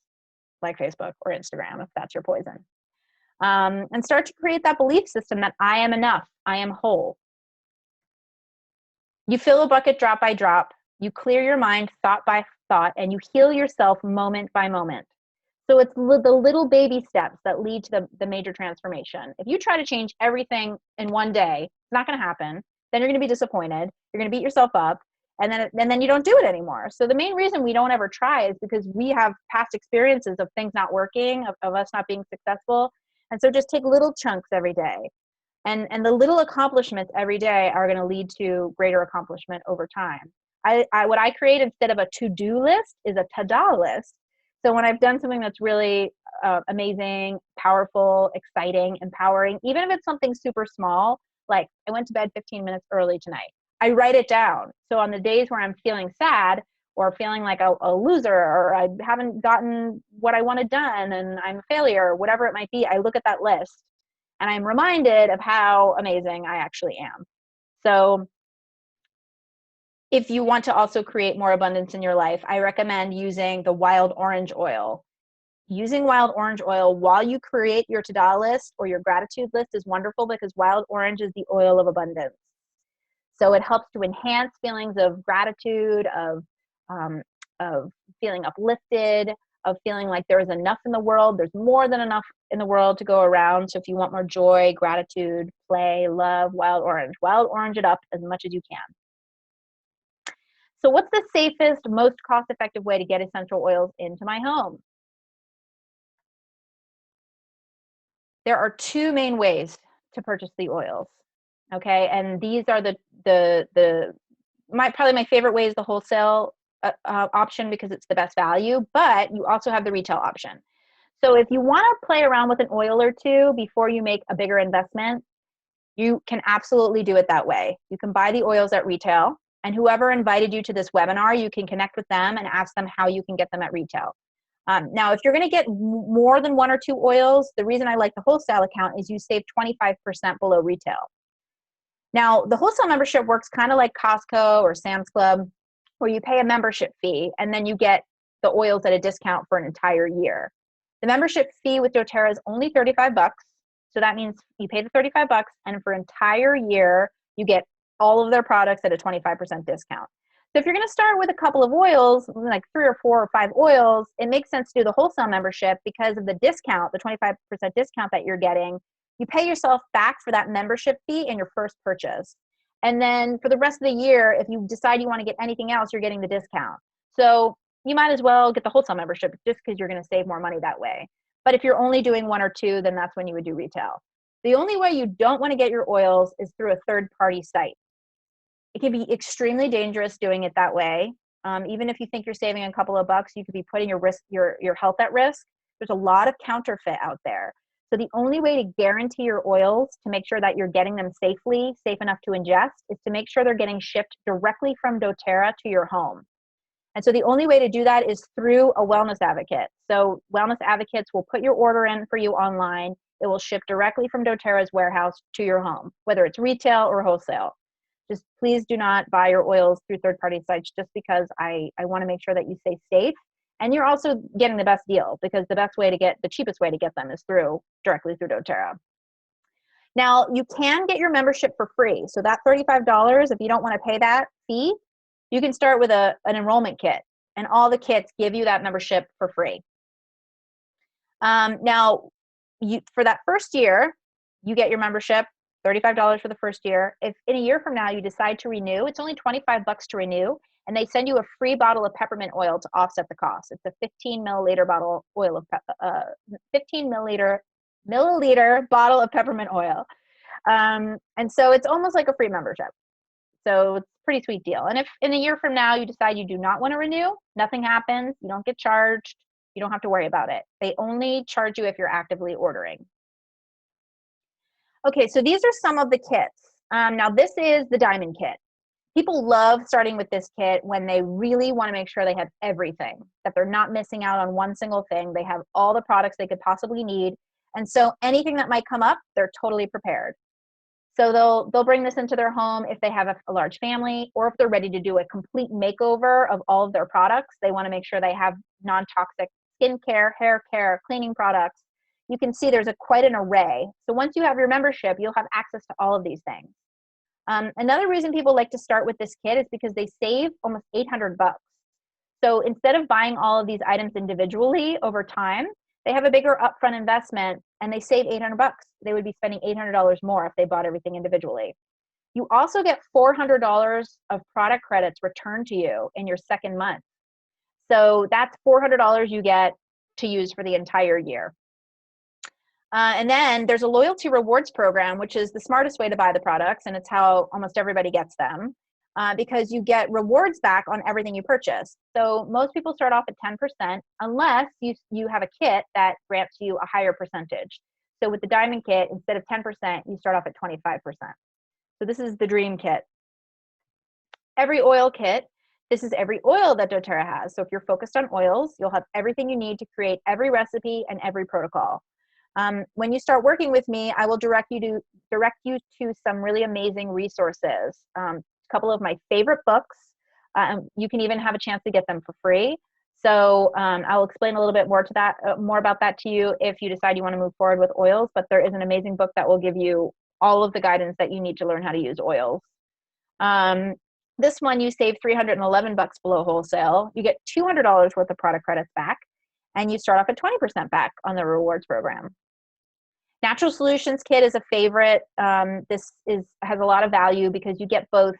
like Facebook or Instagram, if that's your poison. And start to create that belief system that I am enough, I am whole. You fill a bucket drop by drop, you clear your mind thought by thought, and you heal yourself moment by moment. So it's the little baby steps that lead to the major transformation. If you try to change everything in one day, it's not going to happen. Then you're going to be disappointed. You're going to beat yourself up, and then you don't do it anymore. So the main reason we don't ever try is because we have past experiences of things not working, of us not being successful. And so just take little chunks every day. And the little accomplishments every day are going to lead to greater accomplishment over time. What I create instead of a to-do list is a ta-da list. So when I've done something that's really amazing, powerful, exciting, empowering, even if it's something super small, like I went to bed 15 minutes early tonight, I write it down. So on the days where I'm feeling sad or feeling like a loser, or I haven't gotten what I wanted done and I'm a failure, or whatever it might be, I look at that list and I'm reminded of how amazing I actually am. So if you want to also create more abundance in your life, I recommend using the wild orange oil. Using wild orange oil while you create your to-do list or your gratitude list is wonderful, because wild orange is the oil of abundance. So it helps to enhance feelings of gratitude, of feeling uplifted, of feeling like there is enough in the world. There's more than enough in the world to go around. So if you want more joy, gratitude, play, love, wild orange it up as much as you can. So what's the safest, most cost-effective way to get essential oils into my home? There are two main ways to purchase the oils. Okay, and these are probably my favorite way is the wholesale option, because it's the best value, but you also have the retail option. So if you want to play around with an oil or two before you make a bigger investment, you can absolutely do it that way. You can buy the oils at retail, and whoever invited you to this webinar, you can connect with them and ask them how you can get them at retail. Now, if you're going to get more than one or two oils, the reason I like the wholesale account is you save 25% below retail. Now, the wholesale membership works kind of like Costco or Sam's Club, where you pay a membership fee and then you get the oils at a discount for an entire year. The membership fee with doTERRA is only $35. So that means you pay the $35, and for an entire year, you get all of their products at a 25% discount. So if you're going to start with a couple of oils, like 3 or 4 or 5 oils, it makes sense to do the wholesale membership because of the discount, the 25% discount that you're getting. You pay yourself back for that membership fee in your first purchase. And then for the rest of the year, if you decide you want to get anything else, you're getting the discount. So you might as well get the wholesale membership just because you're going to save more money that way. But if you're only doing 1 or 2, then that's when you would do retail. The only way you don't want to get your oils is through a third-party site. It can be extremely dangerous doing it that way. Even if you think you're saving a couple of bucks, you could be putting your health at risk. There's a lot of counterfeit out there. So the only way to guarantee your oils to make sure that you're getting them safely, safe enough to ingest, is to make sure they're getting shipped directly from doTERRA to your home. And so the only way to do that is through a wellness advocate. So wellness advocates will put your order in for you online. It will ship directly from doTERRA's warehouse to your home, whether it's retail or wholesale. Just please do not buy your oils through third-party sites just because I want to make sure that you stay safe. And you're also getting the best deal because the cheapest way to get them is directly through doTERRA. Now, you can get your membership for free. So that $35, if you don't want to pay that fee, you can start with an enrollment kit. And all the kits give you that membership for free. Now, for that first year, you get your membership, $35 for the first year. If in a year from now you decide to renew, it's only $25 to renew, and they send you a free bottle of peppermint oil to offset the cost. It's a 15 milliliter bottle oil of 15 milliliter bottle of peppermint oil, and so it's almost like a free membership. So it's a pretty sweet deal. And if in a year from now you decide you do not want to renew, nothing happens. You don't get charged. You don't have to worry about it. They only charge you if you're actively ordering. Okay, so these are some of the kits. Now this is the diamond kit. People love starting with this kit when they really want to make sure they have everything, that they're not missing out on one single thing. They have all the products they could possibly need. And so anything that might come up, they're totally prepared. So they'll bring this into their home if they have a large family, or if they're ready to do a complete makeover of all of their products. They want to make sure they have non-toxic skincare, hair care, cleaning products. You can see there's quite an array. So once you have your membership, you'll have access to all of these things. Another reason people like to start with this kit is because they save almost $800. So instead of buying all of these items individually over time, they have a bigger upfront investment and they save $800. They would be spending $800 more if they bought everything individually. You also get $400 of product credits returned to you in your second month. So that's $400 you get to use for the entire year. And then there's a loyalty rewards program, which is the smartest way to buy the products, and it's how almost everybody gets them, because you get rewards back on everything you purchase. So most people start off at 10%, unless you have a kit that grants you a higher percentage. So with the diamond kit, instead of 10%, you start off at 25%. So this is the dream kit. Every oil kit, this is every oil that doTERRA has. So if you're focused on oils, you'll have everything you need to create every recipe and every protocol. When you start working with me, I will direct you to some really amazing resources. A couple of my favorite books. You can even have a chance to get them for free. So I'll explain a little bit more about that to you if you decide you want to move forward with oils. But there is an amazing book that will give you all of the guidance that you need to learn how to use oils. This one you save $311 below wholesale. You get $200 worth of product credits back, and you start off at 20% back on the rewards program. Natural Solutions Kit is a favorite. This has a lot of value because you get both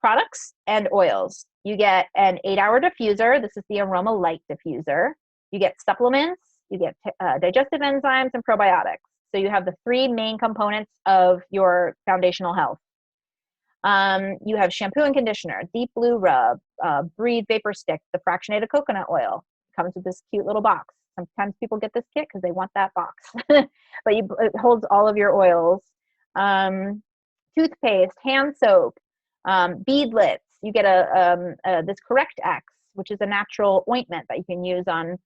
products and oils. You get an 8-hour diffuser. This is the Aroma Light diffuser. You get supplements. You get digestive enzymes and probiotics. So you have the 3 main components of your foundational health. You have shampoo and conditioner, deep blue rub, Breathe Vapor Stick, the fractionated coconut oil. It comes with this cute little box. Sometimes people get this kit because they want that box, but it holds all of your oils. Toothpaste, hand soap, beadlets. You get this Correct X, which is a natural ointment that you can use on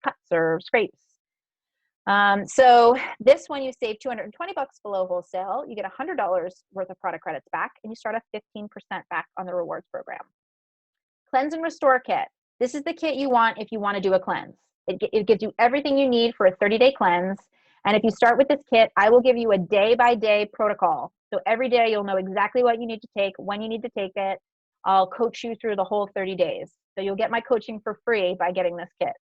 cuts or scrapes. So this one you save $220 below wholesale. You get $100 worth of product credits back, and you start at 15% back on the rewards program. Cleanse and Restore Kit. This is the kit you want if you want to do a cleanse. It gives you everything you need for a 30-day cleanse. And if you start with this kit, I will give you a day-by-day protocol. So every day you'll know exactly what you need to take, when you need to take it. I'll coach you through the whole 30 days. So you'll get my coaching for free by getting this kit.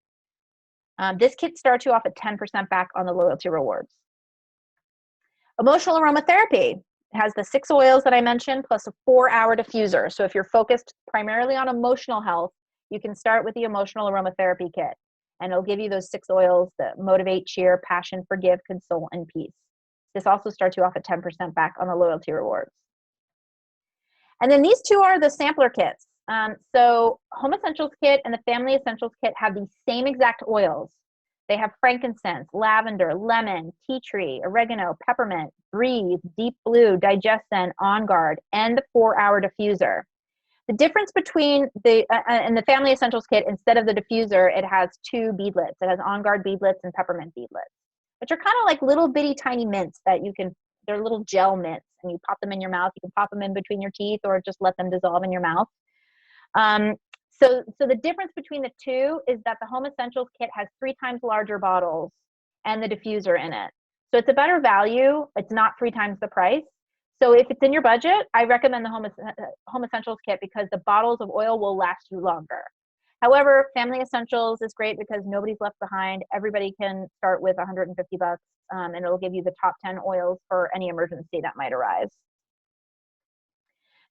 This kit starts you off at 10% back on the loyalty rewards. Emotional aromatherapy has the 6 oils that I mentioned plus a 4-hour diffuser. So if you're focused primarily on emotional health, you can start with the emotional aromatherapy kit, and it'll give you those 6 oils that motivate, cheer, passion, forgive, console, and peace. This also starts you off at 10% back on the loyalty rewards. And then these 2 are the sampler kits. So Home Essentials Kit and the Family Essentials Kit have the same exact oils. They have frankincense, lavender, lemon, tea tree, oregano, peppermint, breathe, deep blue, digestin, on guard, and the 4-hour diffuser. The difference between and the Family Essentials Kit, instead of the diffuser, it has 2 beadlets. It has on guard beadlets and peppermint beadlets, which are kind of like little bitty tiny mints that you can, they're little gel mints, and you pop them in your mouth. You can pop them in between your teeth or just let them dissolve in your mouth. So the difference between the 2 is that the Home Essentials Kit has 3 times larger bottles and the diffuser in it. So it's a better value. It's not 3 times the price. So if it's in your budget, I recommend the Home Essentials Kit because the bottles of oil will last you longer. However, Family Essentials is great because nobody's left behind. Everybody can start with $150, and it'll give you the top 10 oils for any emergency that might arise.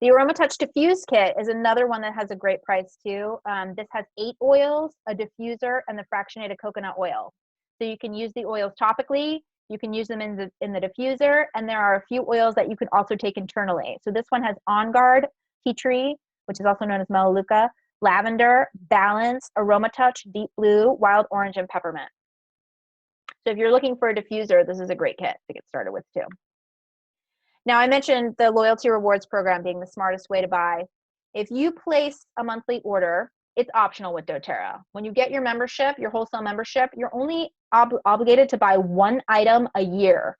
The AromaTouch Diffuse Kit is another one that has a great price too. This has 8 oils, a diffuser, and the fractionated coconut oil. So you can use the oils topically, you can use them in the diffuser, and there are a few oils that you can also take internally. So this one has On Guard, Tea Tree, which is also known as Melaleuca, Lavender, Balance, AromaTouch, Deep Blue, Wild Orange, and Peppermint. So if you're looking for a diffuser, this is a great kit to get started with too. Now, I mentioned the loyalty rewards program being the smartest way to buy. If you place a monthly order, it's optional with doTERRA. When you get your membership, your wholesale membership, you're only obligated to buy 1 item a year.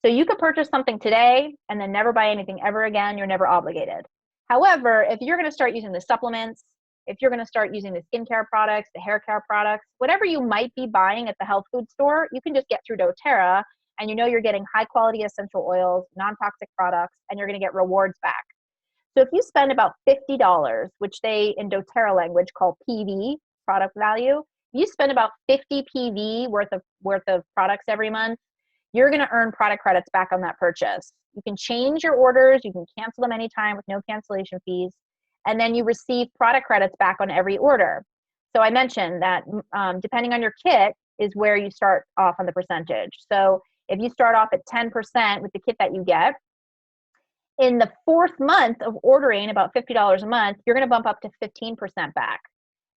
So you could purchase something today and then never buy anything ever again. You're never obligated. However, if you're going to start using the supplements, if you're going to start using the skincare products, the hair care products, whatever you might be buying at the health food store, you can just get through doTERRA, and you know you're getting high quality essential oils, non-toxic products, and you're going to get rewards back. So if you spend about $50, which they in doTERRA language call PV, product value, you spend about 50 PV worth of products every month, you're going to earn product credits back on that purchase. You can change your orders, you can cancel them anytime with no cancellation fees, and then you receive product credits back on every order. So I mentioned that depending on your kit is where you start off on the percentage. So if you start off at 10% with the kit that you get, in the 4th month of ordering about $50 a month, you're going to bump up to 15% back.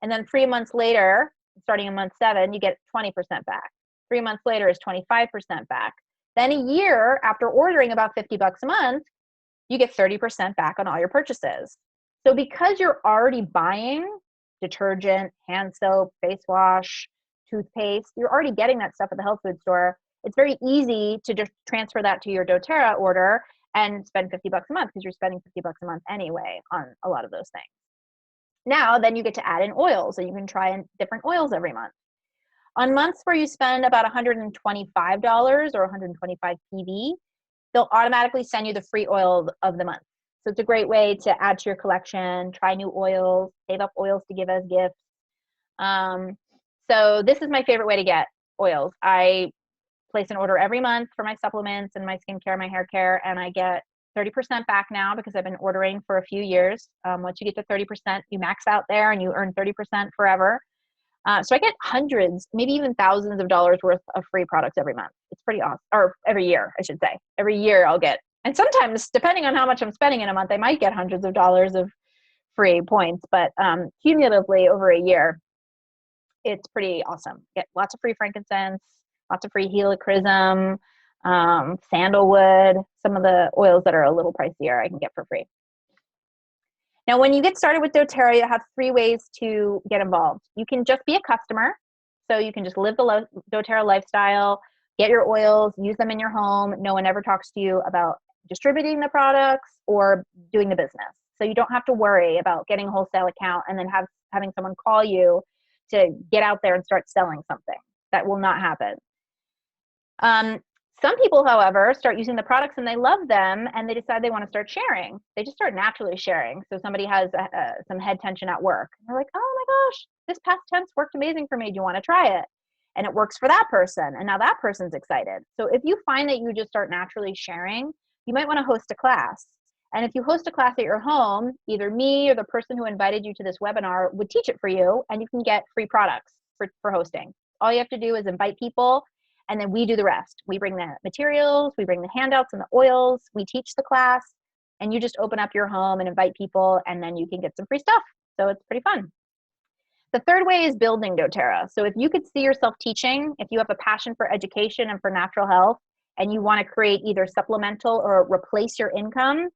And then 3 months later, starting in month 7, you get 20% back. 3 months later is 25% back. Then a year after ordering about $50 a month, you get 30% back on all your purchases. So because you're already buying detergent, hand soap, face wash, toothpaste, you're already getting that stuff at the health food store. It's very easy to just transfer that to your doTERRA order and spend $50 a month because you're spending $50 a month anyway on a lot of those things. Now, then you get to add in oils, and you can try in different oils every month. On months where you spend about $125 or 125 PV, they'll automatically send you the free oil of the month. So it's a great way to add to your collection, try new oils, save up oils to give as gifts. So this is my favorite way to get oils. I place an order every month for my supplements and my skincare, my hair care, and I get 30% back now because I've been ordering for a few years. Once you get to 30%, you max out there and you earn 30% forever. So I get hundreds, maybe even thousands of dollars worth of free products every month. It's pretty awesome. Or every year, I should say. Every year I'll get. And sometimes, depending on how much I'm spending in a month, I might get hundreds of dollars of free points. But cumulatively over a year, it's pretty awesome. Get lots of free frankincense, lots of free helichrysum, sandalwood, some of the oils that are a little pricier I can get for free. Now, when you get started with doTERRA, you have 3 ways to get involved. You can just be a customer. So you can just live the doTERRA lifestyle, get your oils, use them in your home. No one ever talks to you about distributing the products or doing the business. So you don't have to worry about getting a wholesale account and then having someone call you to get out there and start selling something. That will not happen. Some people, however, start using the products and they love them and they decide they want to start sharing. They just start naturally sharing. So somebody has some head tension at work. And they're like, oh my gosh, this past tense worked amazing for me. Do you want to try it? And it works for that person. And now that person's excited. So if you find that you just start naturally sharing, you might want to host a class. And if you host a class at your home, either me or the person who invited you to this webinar would teach it for you, and you can get free products for hosting. All you have to do is invite people, and then we do the rest. We bring the materials, we bring the handouts and the oils, we teach the class, and you just open up your home and invite people, and then you can get some free stuff. So it's pretty fun. The third way is building doTERRA. So if you could see yourself teaching, if you have a passion for education and for natural health, and you want to create either supplemental or replace your income,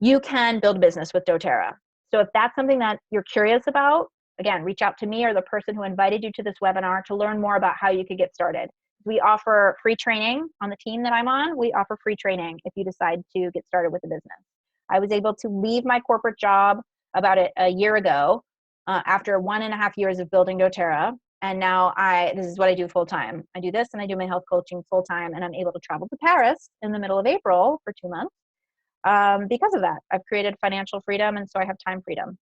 you can build a business with doTERRA. So if that's something that you're curious about, again, reach out to me or the person who invited you to this webinar to learn more about how you could get started. We offer free training on the team that I'm on. We offer free training if you decide to get started with a business. I was able to leave my corporate job about a year ago after 1.5 years of building doTERRA. And now this is what I do full time. I do this and I do my health coaching full time, and I'm able to travel to Paris in the middle of April for 2 months. Because of that, I've created financial freedom, and so I have time freedom.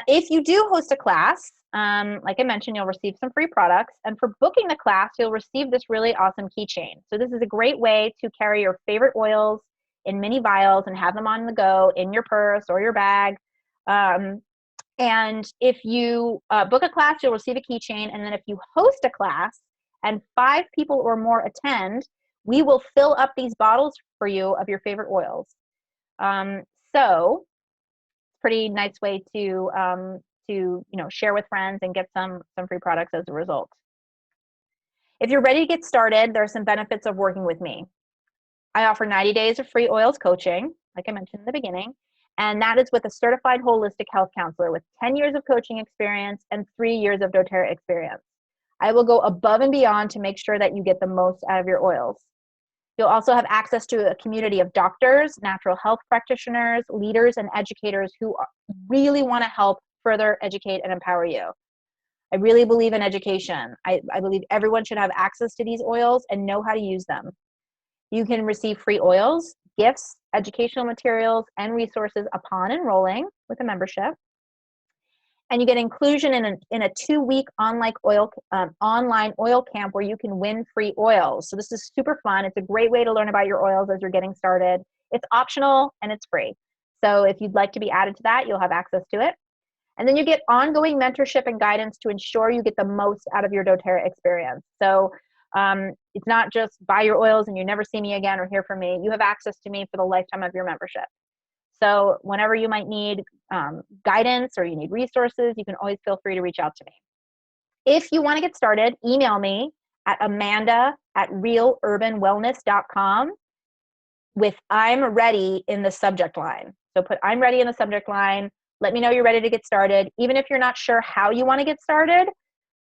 If you do host a class, like I mentioned, you'll receive some free products. And for booking the class, you'll receive this really awesome keychain. So this is a great way to carry your favorite oils in mini vials and have them on the go in your purse or your bag. And if you book a class, you'll receive a keychain. And then if you host a class and 5 people or more attend, we will fill up these bottles for you of your favorite oils. So pretty nice way to share with friends and get some free products as a result. If you're ready to get started, there are some benefits of working with me. I offer 90 days of free oils coaching, like I mentioned in the beginning, and that is with a certified holistic health counselor with 10 years of coaching experience and 3 years of doTERRA experience. I will go above and beyond to make sure that you get the most out of your oils. You'll also have access to a community of doctors, natural health practitioners, leaders, and educators who really want to help further educate and empower you. I really believe in education. I believe everyone should have access to these oils and know how to use them. You can receive free oils, gifts, educational materials, and resources upon enrolling with a membership. And you get inclusion in a 2-week online oil camp where you can win free oils. So this is super fun. It's a great way to learn about your oils as you're getting started. It's optional and it's free. So if you'd like to be added to that, you'll have access to it. And then you get ongoing mentorship and guidance to ensure you get the most out of your doTERRA experience. So it's not just buy your oils and you never see me again or hear from me. You have access to me for the lifetime of your membership. So whenever you might need guidance or you need resources, you can always feel free to reach out to me. If you want to get started, email me at amanda@realurbanwellness.com with I'm ready in the subject line. So put I'm ready in the subject line. Let me know you're ready to get started. Even if you're not sure how you want to get started,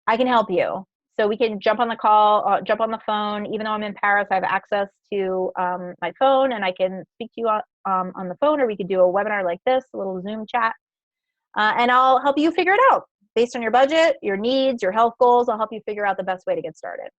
I can help you. So we can jump on the call, jump on the phone. Even though I'm in Paris, I have access to my phone, and I can speak to you on the phone, or we could do a webinar like this, a little Zoom chat, and I'll help you figure it out based on your budget, your needs, your health goals. I'll help you figure out the best way to get started.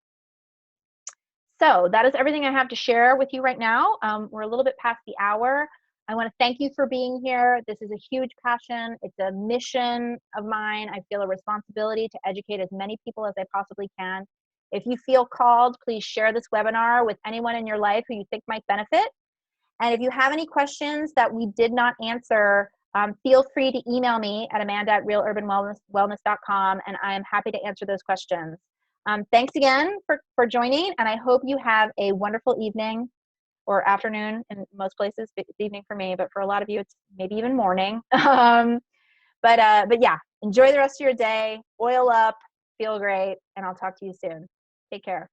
So that is everything I have to share with you right now. We're a little bit past the hour. I want to thank you for being here. This is a huge passion. It's a mission of mine. I feel a responsibility to educate as many people as I possibly can. If you feel called, please share this webinar with anyone in your life who you think might benefit. And if you have any questions that we did not answer, feel free to email me at amanda@realurbanwellness.com, and I am happy to answer those questions. Thanks again for joining, and I hope you have a wonderful evening or afternoon. In most places it's evening for me, but for a lot of you it's maybe even morning. But yeah, enjoy the rest of your day, oil up, feel great, and I'll talk to you soon. Take care.